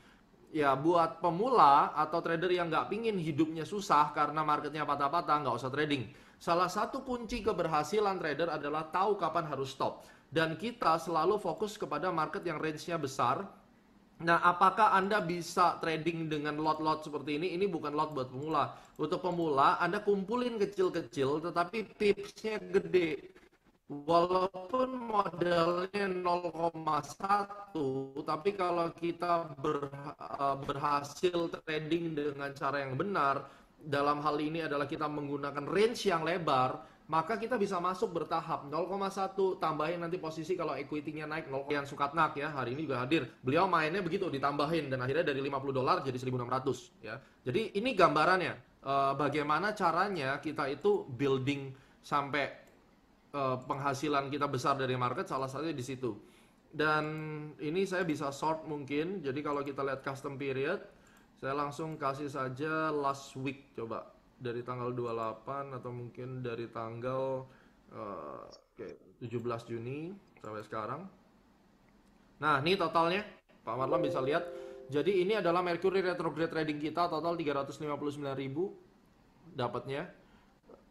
Ya buat pemula atau trader yang nggak pingin hidupnya susah karena marketnya patah-patah, nggak usah trading. Salah satu kunci keberhasilan trader adalah tahu kapan harus stop. Dan kita selalu fokus kepada market yang range-nya besar. Nah, apakah Anda bisa trading dengan lot-lot seperti ini? Ini bukan lot buat pemula. Untuk pemula, Anda kumpulin kecil-kecil tetapi tipsnya gede. Walaupun modalnya 0,1, tapi kalau kita berhasil trading dengan cara yang benar, dalam hal ini adalah kita menggunakan range yang lebar, maka kita bisa masuk bertahap. 0,1 tambahin nanti posisi kalau equity-nya naik. Yang Sukatnak ya hari ini juga hadir, beliau mainnya begitu, ditambahin, dan akhirnya dari $50 jadi 1.600 ya. Jadi ini gambarannya bagaimana caranya kita itu building sampai penghasilan kita besar dari market, salah satunya di situ. Dan ini saya bisa sort mungkin. Jadi kalau kita lihat custom period, saya langsung kasih saja last week, coba dari tanggal 28 atau mungkin dari tanggal 17 Juni sampai sekarang. Nah, ini totalnya Pak Marlam bisa lihat. Jadi ini adalah Mercury retrograde trading kita, total 359.000 dapatnya.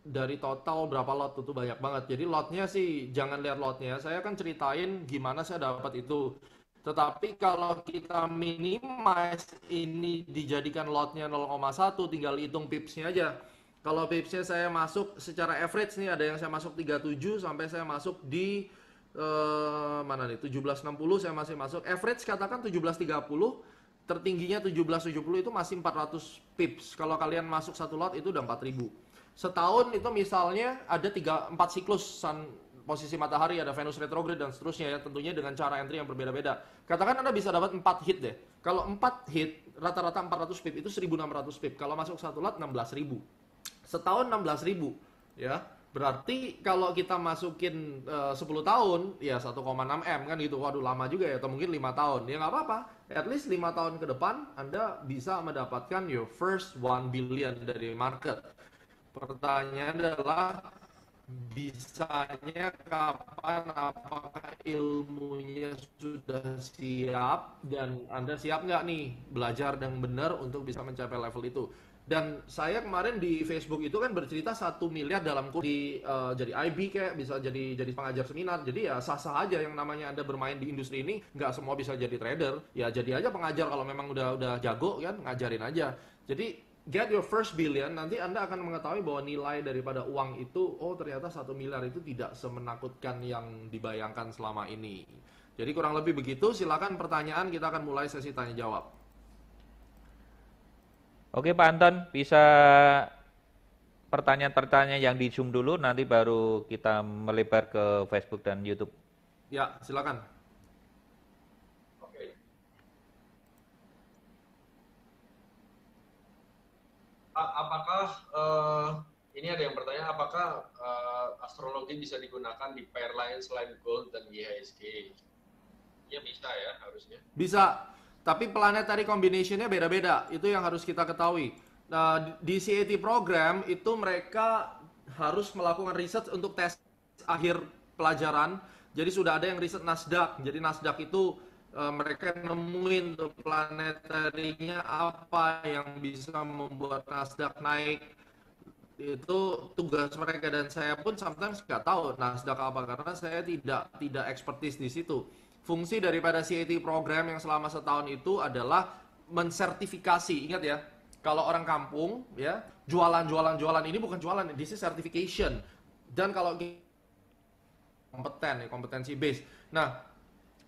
Dari total berapa lot itu banyak banget. Jadi lotnya sih jangan lihat lotnya, saya akan ceritain gimana saya dapat itu. Tetapi kalau kita minimize ini dijadikan lotnya 0,1, tinggal hitung pipsnya aja. Kalau pipsnya saya masuk secara average nih, ada yang saya masuk 37 sampai saya masuk di Mana nih, 1760 saya masih masuk. Average katakan 1730, tertingginya 1770 itu masih 400 pips. Kalau kalian masuk satu lot itu udah 4000. Setahun itu misalnya ada 4 siklus posisi matahari, ada Venus retrograde dan seterusnya ya, tentunya dengan cara entry yang berbeda-beda. Katakan Anda bisa dapat 4 hit deh. Kalau 4 hit, rata-rata 400 pip itu 1600 pip. Kalau masuk satu lot 16.000. Setahun 16.000 ya. Berarti kalau kita masukin 10 tahun ya 1,6 M kan gitu. Waduh lama juga ya, atau mungkin 5 tahun. Ya nggak apa-apa. At least 5 tahun ke depan Anda bisa mendapatkan your first 1 billion dari market. Pertanyaannya adalah bisanya kapan, apakah ilmunya sudah siap dan Anda siap nggak nih belajar dengan benar untuk bisa mencapai level itu. Dan saya kemarin di Facebook itu kan bercerita 1 miliar dalam kurs di jadi IB kayak bisa jadi pengajar seminar. Jadi ya sah-sah aja, yang namanya Anda bermain di industri ini nggak semua bisa jadi trader. Ya jadi aja pengajar kalau memang udah jago kan, ngajarin aja. Jadi get your first billion, nanti Anda akan mengetahui bahwa nilai daripada uang itu, oh ternyata 1 miliar itu tidak semenakutkan yang dibayangkan selama ini. Jadi kurang lebih begitu. Silakan pertanyaan, kita akan mulai sesi tanya jawab. Oke Pak Anton, bisa pertanyaan-pertanyaan yang di Zoom dulu, nanti baru kita melebar ke Facebook dan YouTube. Ya, silakan. Oke. Apakah ini ada yang bertanya, apakah astrologi bisa digunakan di pair lain selain gold dan IHSG? Ya bisa ya harusnya. Bisa, tapi planetary combination-nya beda-beda. Itu yang harus kita ketahui. Nah, di CAT program itu mereka harus melakukan riset untuk tes akhir pelajaran. Jadi sudah ada yang riset Nasdaq. Jadi Nasdaq itu mereka nemuin tuh planetary-nya apa yang bisa membuat Nasdaq naik. Itu tugas mereka, dan saya pun sometimes nggak tahu Nasdaq apa karena saya tidak expertise di situ. Fungsi daripada CAT program yang selama setahun itu adalah mensertifikasi. Ingat ya, kalau orang kampung ya jualan ini bukan jualan, this is certification. Dan kalau kompeten, kompetensi base. Nah,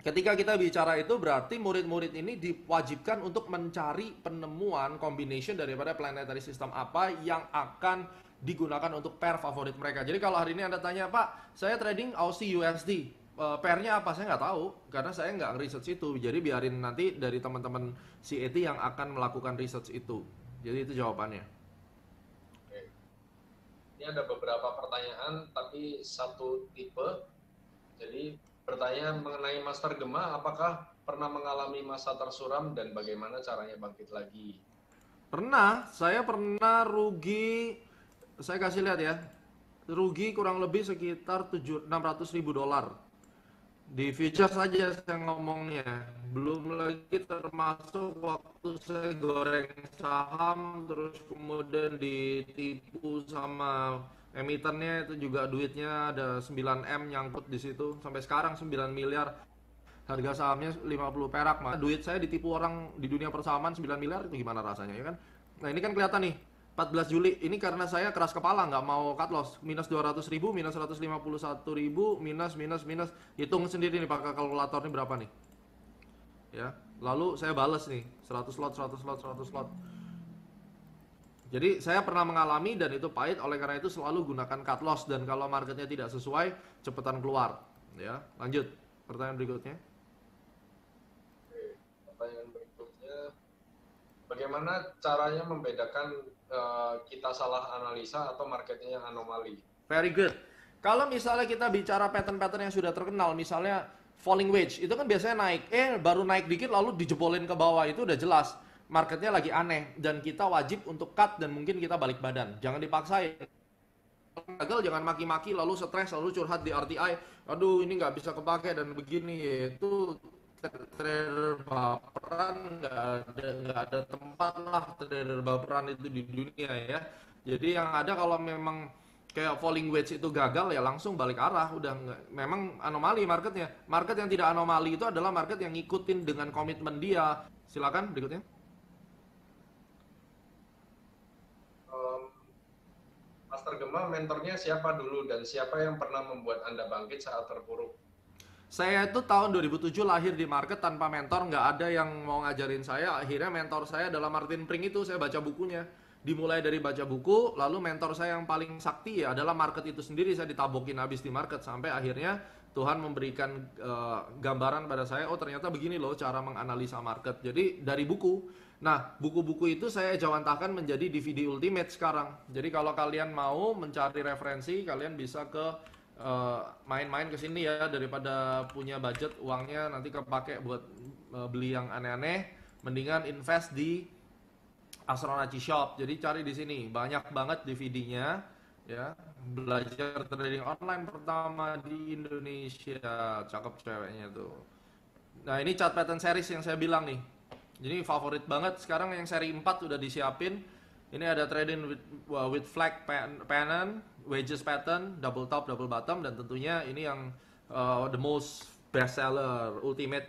ketika kita bicara itu berarti murid-murid ini diwajibkan untuk mencari penemuan combination daripada planetary system apa yang akan digunakan untuk pair favorit mereka. Jadi kalau hari ini Anda tanya, Pak, saya trading Aussie USD, pairnya apa? Saya nggak tahu, karena saya nggak research itu. Jadi biarin nanti dari teman-teman CAT yang akan melakukan research itu. Jadi itu jawabannya. Oke. Ini ada beberapa pertanyaan, tapi satu tipe. Jadi pertanyaan mengenai Master Gema, apakah pernah mengalami masa tersuram dan bagaimana caranya bangkit lagi? Pernah, saya pernah rugi, saya kasih lihat ya, rugi kurang lebih sekitar 600.000 dolar. Di futures saja saya ngomongnya, belum lagi termasuk waktu saya goreng saham, terus kemudian ditipu sama emitennya, itu juga duitnya ada 9M nyangkut di situ, sampai sekarang 9 miliar. Harga sahamnya 50 perak, mah duit saya ditipu orang di dunia persamaan 9 miliar, itu gimana rasanya ya kan? Nah ini kan kelihatan nih, 14 Juli ini karena saya keras kepala nggak mau cut loss, minus 200.000, minus 151.000, minus, hitung sendiri nih pakai kalkulator ini berapa nih ya. Lalu saya bales nih 100 lot. Jadi saya pernah mengalami dan itu pahit, oleh karena itu selalu gunakan cut loss, dan kalau marketnya tidak sesuai cepetan keluar ya. Lanjut pertanyaan berikutnya. Pertanyaan berikutnya, bagaimana caranya membedakan kita salah analisa atau marketnya yang anomali? Very good. Kalau misalnya kita bicara pattern-pattern yang sudah terkenal, misalnya falling wedge, itu kan biasanya naik, baru naik dikit lalu dijebolin ke bawah, itu udah jelas marketnya lagi aneh, dan kita wajib untuk cut dan mungkin kita balik badan. Jangan dipaksain. Gagal jangan maki-maki lalu stres lalu curhat di RTI, aduh ini nggak bisa kepake dan begini. Itu trader baperan, nggak ada tempat lah trader baperan itu di dunia ya. Jadi yang ada kalau memang kayak falling wedge itu gagal ya langsung balik arah, udah nggak, memang anomali marketnya. Market yang tidak anomali itu adalah market yang ngikutin dengan komitmen dia. Silakan berikutnya. Master Gema, mentornya siapa dulu dan siapa yang pernah membuat Anda bangkit saat terpuruk? Saya itu tahun 2007 lahir di market tanpa mentor, nggak ada yang mau ngajarin saya. Akhirnya mentor saya adalah Martin Pring itu, saya baca bukunya. Dimulai dari baca buku, lalu mentor saya yang paling sakti ya adalah market itu sendiri. Saya ditabokin habis di market sampai akhirnya Tuhan memberikan gambaran pada saya, oh ternyata begini loh cara menganalisa market. Jadi dari buku. Nah, buku-buku itu saya jawantahkan menjadi DVD Ultimate sekarang. Jadi kalau kalian mau mencari referensi, kalian bisa ke main-main ke sini ya, daripada punya budget uangnya nanti kepake buat beli yang aneh-aneh, mendingan invest di Astronaci Shop. Jadi cari di sini, banyak banget DVD-nya ya. Belajar trading online pertama di Indonesia, cakep ceweknya tuh. Nah, ini chart pattern series yang saya bilang nih. Jadi favorit banget sekarang yang seri 4 udah disiapin. Ini ada trading with flag pattern, wedges pattern, double top, double bottom, dan tentunya ini yang the most best seller, ultimate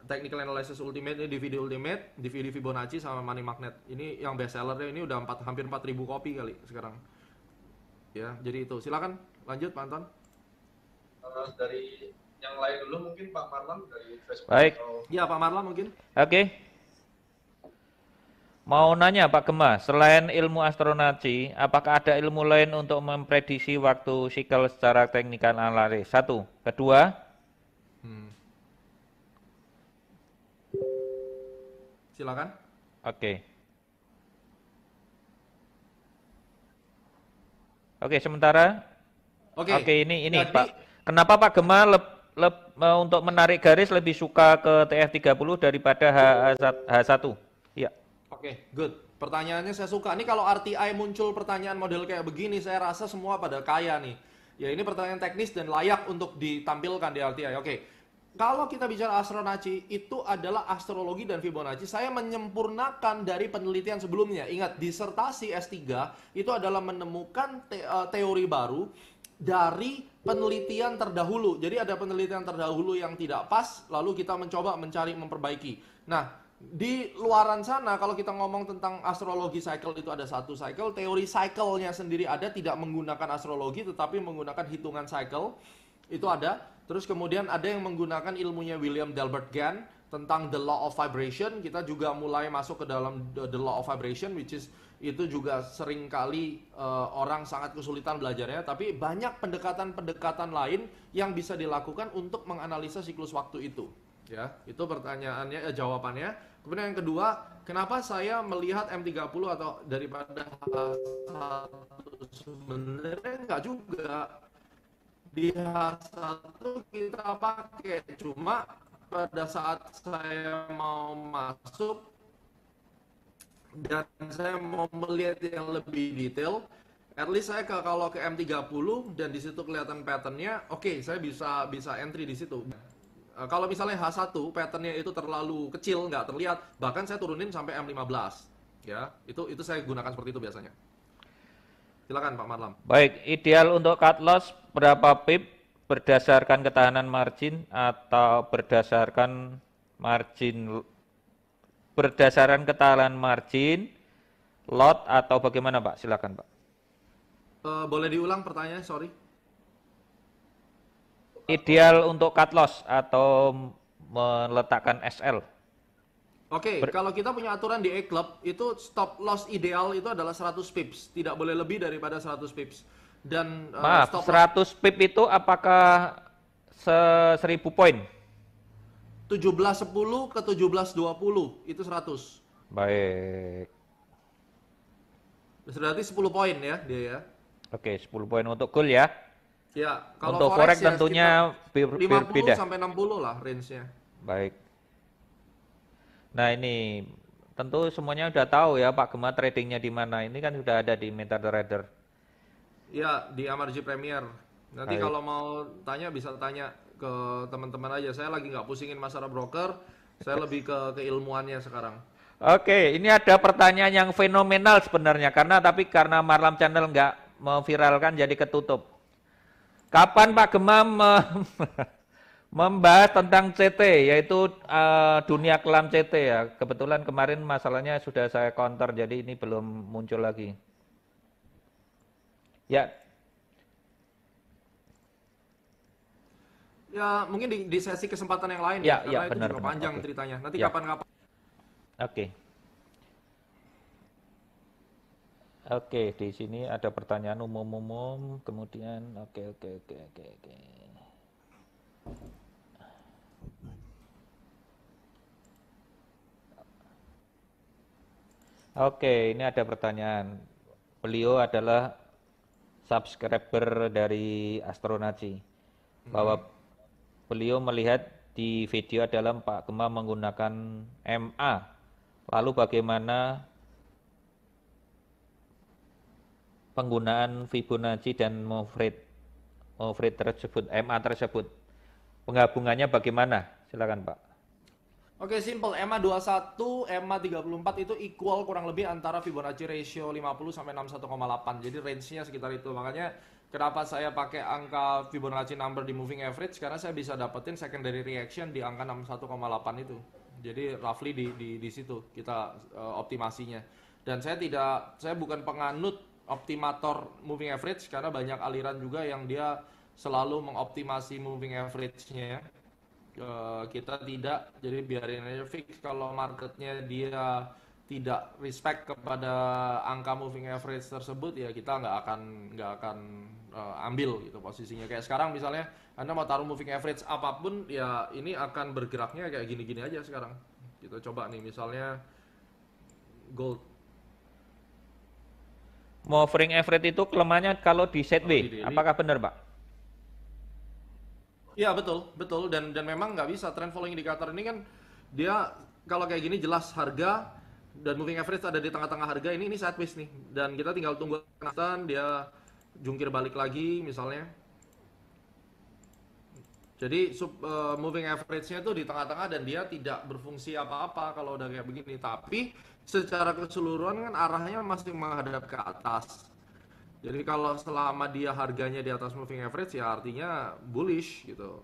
technical analysis ultimate, ini DVD ultimate, DVD Fibonacci sama money magnet. Ini yang best sellernya, ini udah hampir 4.000 kopi kali sekarang. Ya, jadi itu. Silakan lanjut Pak Anton. Dari yang lain dulu mungkin Pak Marlam dari Facebook. Baik. Ya Pak Marlam mungkin. Oke. Mau nanya Pak Gema, selain ilmu astronaci, apakah ada ilmu lain untuk memprediksi waktu sikel secara teknikal analis? Satu. Kedua, silakan. Oke. Oke, sementara. Oke, ini jadi, Pak. Kenapa Pak Gema untuk menarik garis lebih suka ke TF30 daripada H1? Iya. Oke, good. Pertanyaannya saya suka. Ini kalau RTI muncul pertanyaan model kayak begini, saya rasa semua pada kaya nih. Ya ini pertanyaan teknis dan layak untuk ditampilkan di RTI. Oke. Kalau kita bicara astronaci, itu adalah astrologi dan Fibonacci. Saya menyempurnakan dari penelitian sebelumnya. Ingat, disertasi S3 itu adalah menemukan teori baru dari penelitian terdahulu. Jadi ada penelitian terdahulu yang tidak pas, lalu kita mencoba mencari memperbaiki. Nah, di luaran sana kalau kita ngomong tentang astrologi cycle itu ada satu cycle, teori cycle-nya sendiri ada, tidak menggunakan astrologi tetapi menggunakan hitungan cycle. Itu ada. Terus kemudian ada yang menggunakan ilmunya William Delbert Gann tentang the law of vibration. Kita juga mulai masuk ke dalam the law of vibration, which is itu juga seringkali orang sangat kesulitan belajarnya, tapi banyak pendekatan-pendekatan lain yang bisa dilakukan untuk menganalisa siklus waktu itu. Ya, itu pertanyaannya, jawabannya. Kemudian yang kedua, kenapa saya melihat M30 atau daripada H1? Sebenarnya enggak juga. Di H1 kita pakai, cuma pada saat saya mau masuk dan saya mau melihat yang lebih detail, at least saya kalau ke M30 dan di situ kelihatan patternnya, oke, saya bisa entry di situ. Kalau misalnya H1 patternnya itu terlalu kecil, nggak terlihat, bahkan saya turunin sampai M15. Ya, itu saya gunakan seperti itu biasanya. Silakan Pak Marlam. Baik, ideal untuk cut loss berapa pip berdasarkan ketahanan margin atau berdasarkan ketahanan margin, lot atau bagaimana Pak? Silakan Pak. Boleh diulang pertanyaannya, sorry. Ideal untuk cut loss atau meletakkan SL. Oke, kalau kita punya aturan di E-Club, itu stop loss ideal itu adalah 100 pips. Tidak boleh lebih daripada 100 pips. Dan maaf, 100 pip itu apakah 1000 poin? 1710 ke 1720, itu 100. Baik. Berarti 10 poin ya dia ya. Oke, 10 poin untuk gold ya. Ya, kalau untuk forex ya tentunya 50 beda. sampai 60 lah range-nya. Baik. Nah ini tentu semuanya udah tahu ya Pak Gema tradingnya di mana. Ini kan sudah ada di MetaTrader. Ya, di MRG Premier. Nanti kalau mau tanya bisa tanya ke teman-teman aja. Saya lagi nggak pusingin masalah broker. Saya lebih ke keilmuannya sekarang. Oke, ini ada pertanyaan yang fenomenal sebenarnya karena Marlam Channel nggak memviralkan jadi ketutup. Kapan Pak Gema membahas tentang CT, yaitu dunia kelam CT ya. Kebetulan kemarin masalahnya sudah saya counter, jadi ini belum muncul lagi. Ya. Ya, mungkin di sesi kesempatan yang lain Ya, karena ya, itu benar, juga benar. panjang Oke. ceritanya. Nanti Ya. kapan-kapan. Oke. Oke, di sini ada pertanyaan umum-umum, kemudian oke. Oke, ini ada pertanyaan. Beliau adalah subscriber dari Astronaci. Bahwa beliau melihat di video adalah Pak Gema menggunakan MA. Lalu bagaimana penggunaan Fibonacci dan Mofred tersebut, MA tersebut? Penggabungannya bagaimana? Silakan Pak. Oke, simple. EMA 21, EMA 34 itu equal kurang lebih antara Fibonacci ratio 50 sampai 61,8. Jadi range-nya sekitar itu. Makanya kenapa saya pakai angka Fibonacci number di moving average, karena saya bisa dapetin secondary reaction di angka 61,8 itu. Jadi roughly di situ kita optimasinya. Dan saya bukan penganut optimator moving average karena banyak aliran juga yang dia selalu mengoptimasi moving average-nya. Kita tidak, jadi biarin aja fix. Kalau marketnya dia tidak respect kepada angka moving average tersebut, ya kita nggak akan ambil gitu posisinya. Kayak sekarang misalnya Anda mau taruh moving average apapun, ya ini akan bergeraknya kayak gini-gini aja sekarang. Kita coba nih misalnya gold. Moving average itu kelemahannya kalau di sideways. Apakah benar Pak? Iya betul dan memang nggak bisa. Trend following indicator ini kan dia kalau kayak gini jelas harga dan moving average ada di tengah-tengah harga, ini sideways nih, dan kita tinggal tunggu kenaikan dia jungkir balik lagi misalnya. Jadi moving average-nya tuh di tengah-tengah dan dia tidak berfungsi apa-apa kalau udah kayak begini. Tapi secara keseluruhan kan arahnya masih menghadap ke atas. Jadi kalau selama dia harganya di atas moving average ya artinya bullish gitu.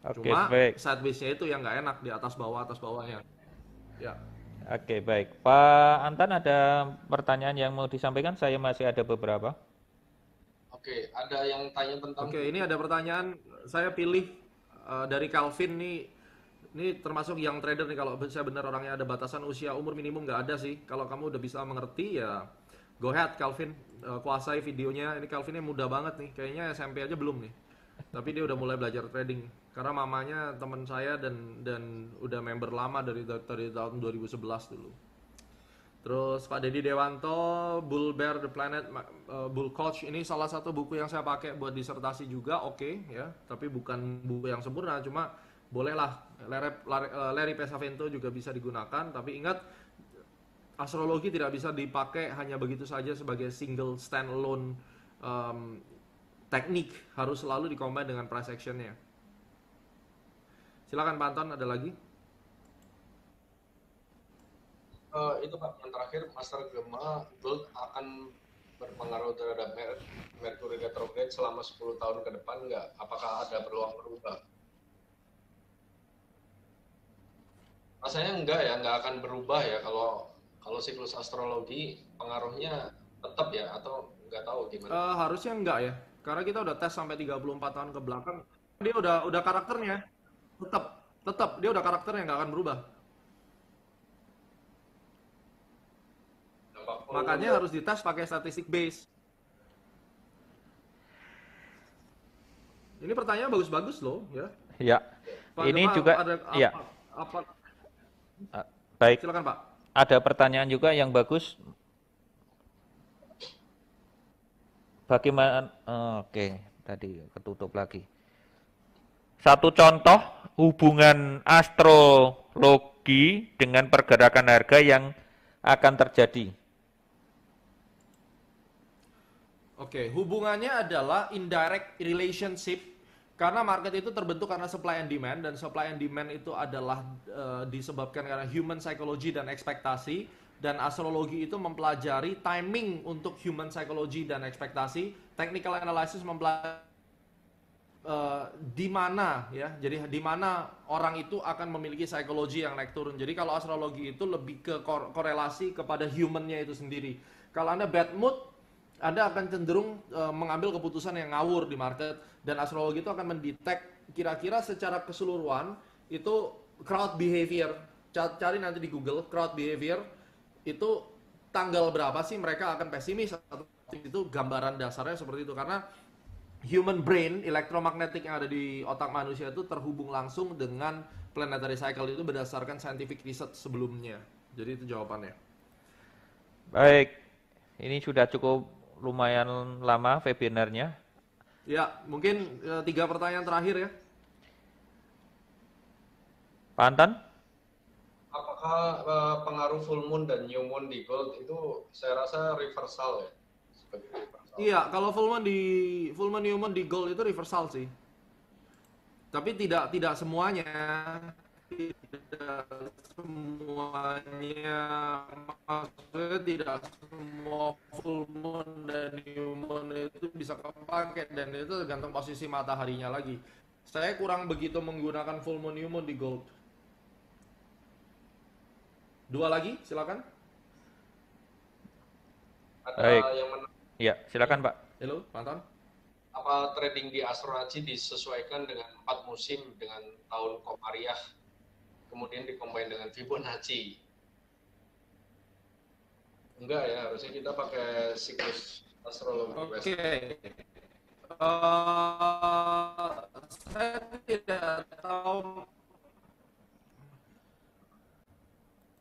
Oke, Cuma baik. sideways-nya itu yang nggak enak, di atas bawahnya. Ya. Oke, baik. Pak Antan ada pertanyaan yang mau disampaikan? Saya masih ada beberapa. Oke, ada yang tanya tentang... Oke, ini ada pertanyaan. Saya pilih dari Calvin nih. Ini termasuk yang trader nih, kalau saya benar orangnya. Ada batasan usia umur minimum nggak ada sih. Kalau kamu udah bisa mengerti ya go ahead Calvin, kuasai videonya. Ini Calvinnya muda banget nih, kayaknya SMP aja belum nih. Tapi dia udah mulai belajar trading. Karena mamanya teman saya dan udah member lama dari tahun 2011 dulu. Terus Pak Deddy Dewanto, Bull Bear the Planet, Bull Coach, ini salah satu buku yang saya pakai buat disertasi juga, oke ya. Tapi bukan buku yang sempurna, cuma bolehlah. Larry Pesavento juga bisa digunakan, tapi ingat astrologi tidak bisa dipakai hanya begitu saja sebagai single standalone teknik, harus selalu dikombin dengan price actionnya. Silakan Pak Anton, ada lagi? Itu Pak, yang terakhir, Master Gema gold akan berpengaruh terhadap Mercury retrograde selama 10 tahun ke depan nggak? Apakah ada peluang berubah? Rasanya enggak ya, nggak akan berubah ya. Kalau siklus astrologi pengaruhnya tetap ya, atau nggak tahu gimana? Harusnya enggak ya, karena kita udah tes sampai 34 tahun ke belakang. Dia udah karakternya, tetap dia udah karakternya, nggak akan berubah. Makanya harus dites pakai statistik base. Ini pertanyaan bagus-bagus loh ya. Ya. Pak Ini Gema, juga ya. Baik. Silakan Pak. Ada pertanyaan juga yang bagus. Bagaimana? Oke, tadi ketutup lagi. Satu contoh hubungan astrologi dengan pergerakan harga yang akan terjadi. Oke, hubungannya adalah indirect relationship, karena market itu terbentuk karena supply and demand, dan supply and demand itu adalah disebabkan karena human psychology dan ekspektasi, dan astrologi itu mempelajari timing untuk human psychology dan ekspektasi. Technical analysis mempelajari di mana ya, jadi di mana orang itu akan memiliki psikologi yang naik turun. Jadi kalau astrologi itu lebih ke korelasi kepada humannya itu sendiri. Kalau Anda bad mood, Anda akan cenderung mengambil keputusan yang ngawur di market, dan astrologi itu akan mendetek kira-kira secara keseluruhan itu crowd behavior. Cari nanti di Google crowd behavior itu tanggal berapa sih mereka akan pesimis atau itu gambaran dasarnya seperti itu, karena human brain elektromagnetik yang ada di otak manusia itu terhubung langsung dengan planetary cycle itu berdasarkan scientific research sebelumnya. Jadi itu jawabannya. Baik, ini sudah cukup lumayan lama webinarnya. Ya, mungkin 3 pertanyaan terakhir ya. Pak Anton? Apakah pengaruh full moon dan new moon di gold itu saya rasa reversal ya? Sebagai reversal. Iya, kalau full moon new moon di gold itu reversal sih. Tapi tidak semuanya. Tidak semuanya, maksudnya tidak semua full moon dan new moon itu bisa kepake, dan itu tergantung posisi mataharinya lagi. Saya kurang begitu menggunakan full moon new moon di gold. 2 lagi, silakan. Ada Baik. yang Ya, silakan Pak. Halo, Pak Anton. apa trading di astrologi disesuaikan dengan 4 musim dengan tahun Komariah, kemudian dikombin dengan Fibonacci? Enggak ya, harusnya kita pakai siklus astrologi West. Oke. Saya tidak tahu.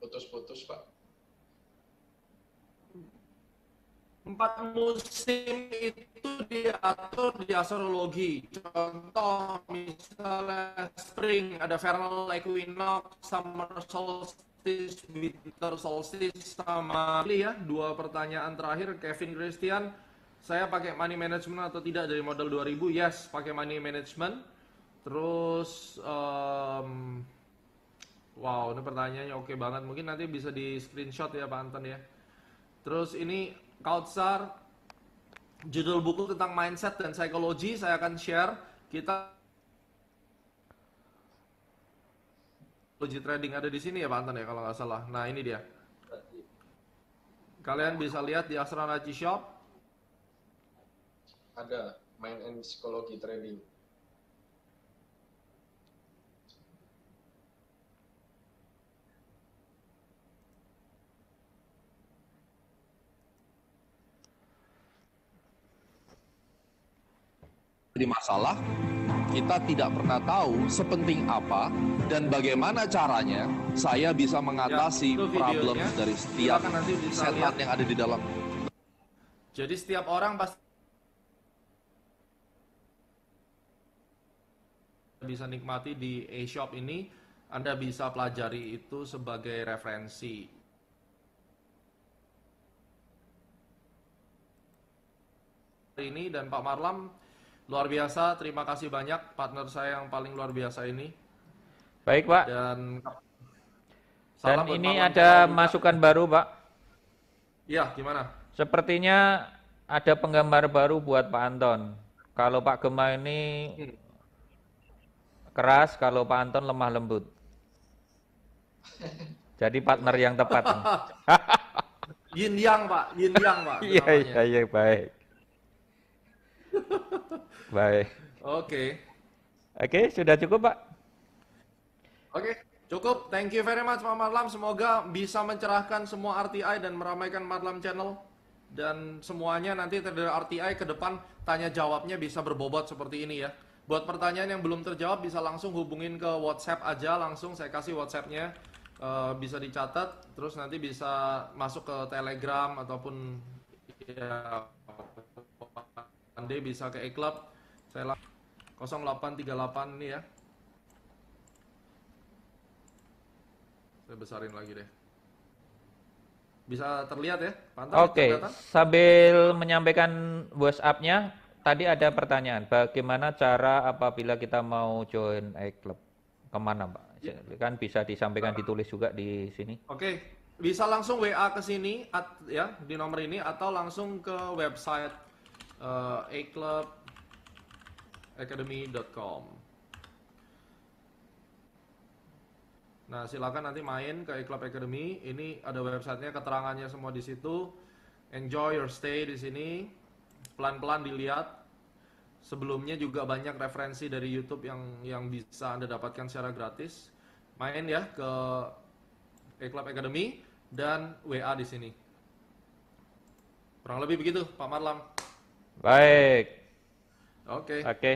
Putus-putus, Pak. 4 musim itu diatur di astrologi. Contoh misalnya spring ada vernal equinox, summer solstice, winter solstice, sama ya 2 pertanyaan terakhir Kevin Christian, saya pakai money management atau tidak dari model 2000? Yes, pakai money management. Terus wow, ini pertanyaannya oke banget. Mungkin nanti bisa di screenshot ya Pak Anton ya. Terus ini Kautsar, judul buku tentang mindset dan psikologi saya akan share. Kita psikologi trading ada di sini ya Pak Anton ya kalau nggak salah. Nah ini dia. Kalian bisa lihat di Astrology Shop. Ada mind and psikologi trading. Jadi masalah, kita tidak pernah tahu sepenting apa dan bagaimana caranya saya bisa mengatasi itu problem videonya. dari setiap Silakan nanti bisa setan lihat. yang ada di dalam. Jadi setiap orang pasti bisa nikmati di eShop ini. Anda bisa pelajari itu sebagai referensi. Ini dan Pak Marlam luar biasa, terima kasih banyak partner saya yang paling luar biasa ini. Baik Pak. Dan Dan buat ini Marlam ada Channel juga. masukan baru Pak. Ya, gimana? Sepertinya ada penggambar baru buat Pak Anton. Kalau Pak Gema ini keras, kalau Pak Anton lemah lembut. Jadi partner yang tepat. Yin Yang Pak, Yin Yang Pak. itu Iya, namanya. iya, baik. Baik. Oke. Oke, sudah cukup Pak. Oke, cukup. Thank you very much Pak Marlam. Semoga bisa mencerahkan semua RTI dan meramaikan Marlam Channel. Dan semuanya nanti dari RTI ke depan tanya jawabnya bisa berbobot seperti ini ya. Buat pertanyaan yang belum terjawab bisa langsung hubungin ke WhatsApp aja, langsung saya kasih WhatsApp-nya. Bisa dicatat, terus nanti bisa masuk ke Telegram ataupun ya nanti bisa ke e-club. Saya 0838 ini ya. Saya besarin lagi deh. Bisa terlihat ya? Pantau. Oke, sambil menyampaikan WhatsApp-nya, tadi ada pertanyaan, bagaimana cara apabila kita mau join iClub? Kemana Pak? Kan bisa disampaikan ditulis juga di sini. Oke, bisa langsung WA ke sini ya di nomor ini atau langsung ke website aclubacademy.com. Nah, silakan nanti main ke iClub Academy. Ini ada websitenya, keterangannya semua di situ. Enjoy your stay di sini. Pelan-pelan dilihat. Sebelumnya juga banyak referensi dari YouTube yang bisa Anda dapatkan secara gratis. Main ya ke eClub Academy dan WA di sini. Kurang lebih begitu, Pak Marlam. Baik. Oke. Oke.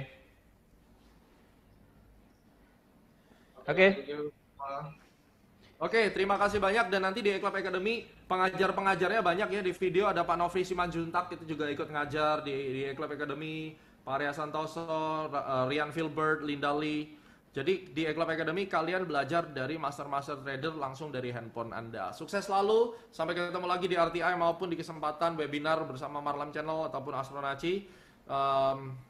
Oke. Thank you, Pak. Oke, terima kasih banyak. Dan nanti di eClub Academy pengajar-pengajarnya banyak ya. Di video ada Pak Nofri Simanjuntak, itu juga ikut ngajar di eClub Academy. Pak Arya Santoso, Rian Filbert, Linda Lee. Jadi di eClub Academy kalian belajar dari master-master trader langsung dari handphone Anda. Sukses selalu. Sampai ketemu lagi di RTI maupun di kesempatan webinar bersama Marlam Channel ataupun Astronaci.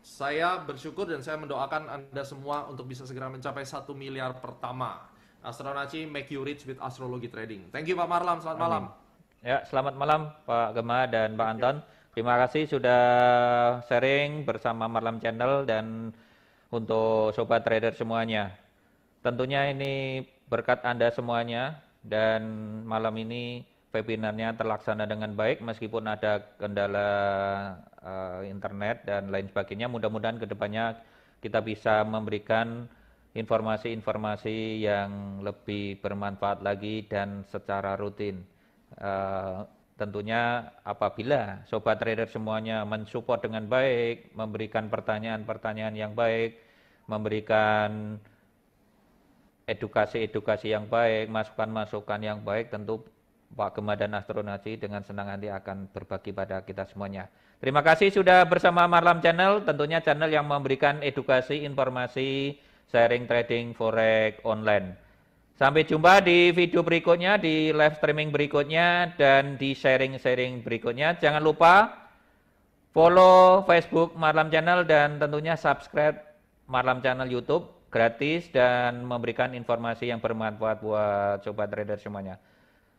Saya bersyukur dan saya mendoakan Anda semua untuk bisa segera mencapai 1 miliar pertama. Astronaci, make you rich with astrology trading. Thank you Pak Marlam, selamat malam. Ya, selamat malam Pak Gema dan Pak Anton. Terima kasih sudah sharing bersama Marlam Channel dan untuk sobat trader semuanya. Tentunya ini berkat Anda semuanya dan malam ini webinarnya terlaksana dengan baik meskipun ada kendala internet dan lain sebagainya. Mudah-mudahan kedepannya kita bisa memberikan informasi-informasi yang lebih bermanfaat lagi dan secara rutin. Tentunya apabila sobat trader semuanya mensupport dengan baik, memberikan pertanyaan-pertanyaan yang baik, memberikan edukasi-edukasi yang baik, masukan-masukan yang baik, tentu Pak Gema dan Astronaci dengan senang hati akan berbagi pada kita semuanya. Terima kasih sudah bersama Marlam Channel, tentunya channel yang memberikan edukasi, informasi, sharing trading forex online. Sampai jumpa di video berikutnya, di live streaming berikutnya, dan di sharing-sharing berikutnya. Jangan lupa follow Facebook Marlam Channel dan tentunya subscribe Marlam Channel YouTube gratis dan memberikan informasi yang bermanfaat buat sobat trader semuanya.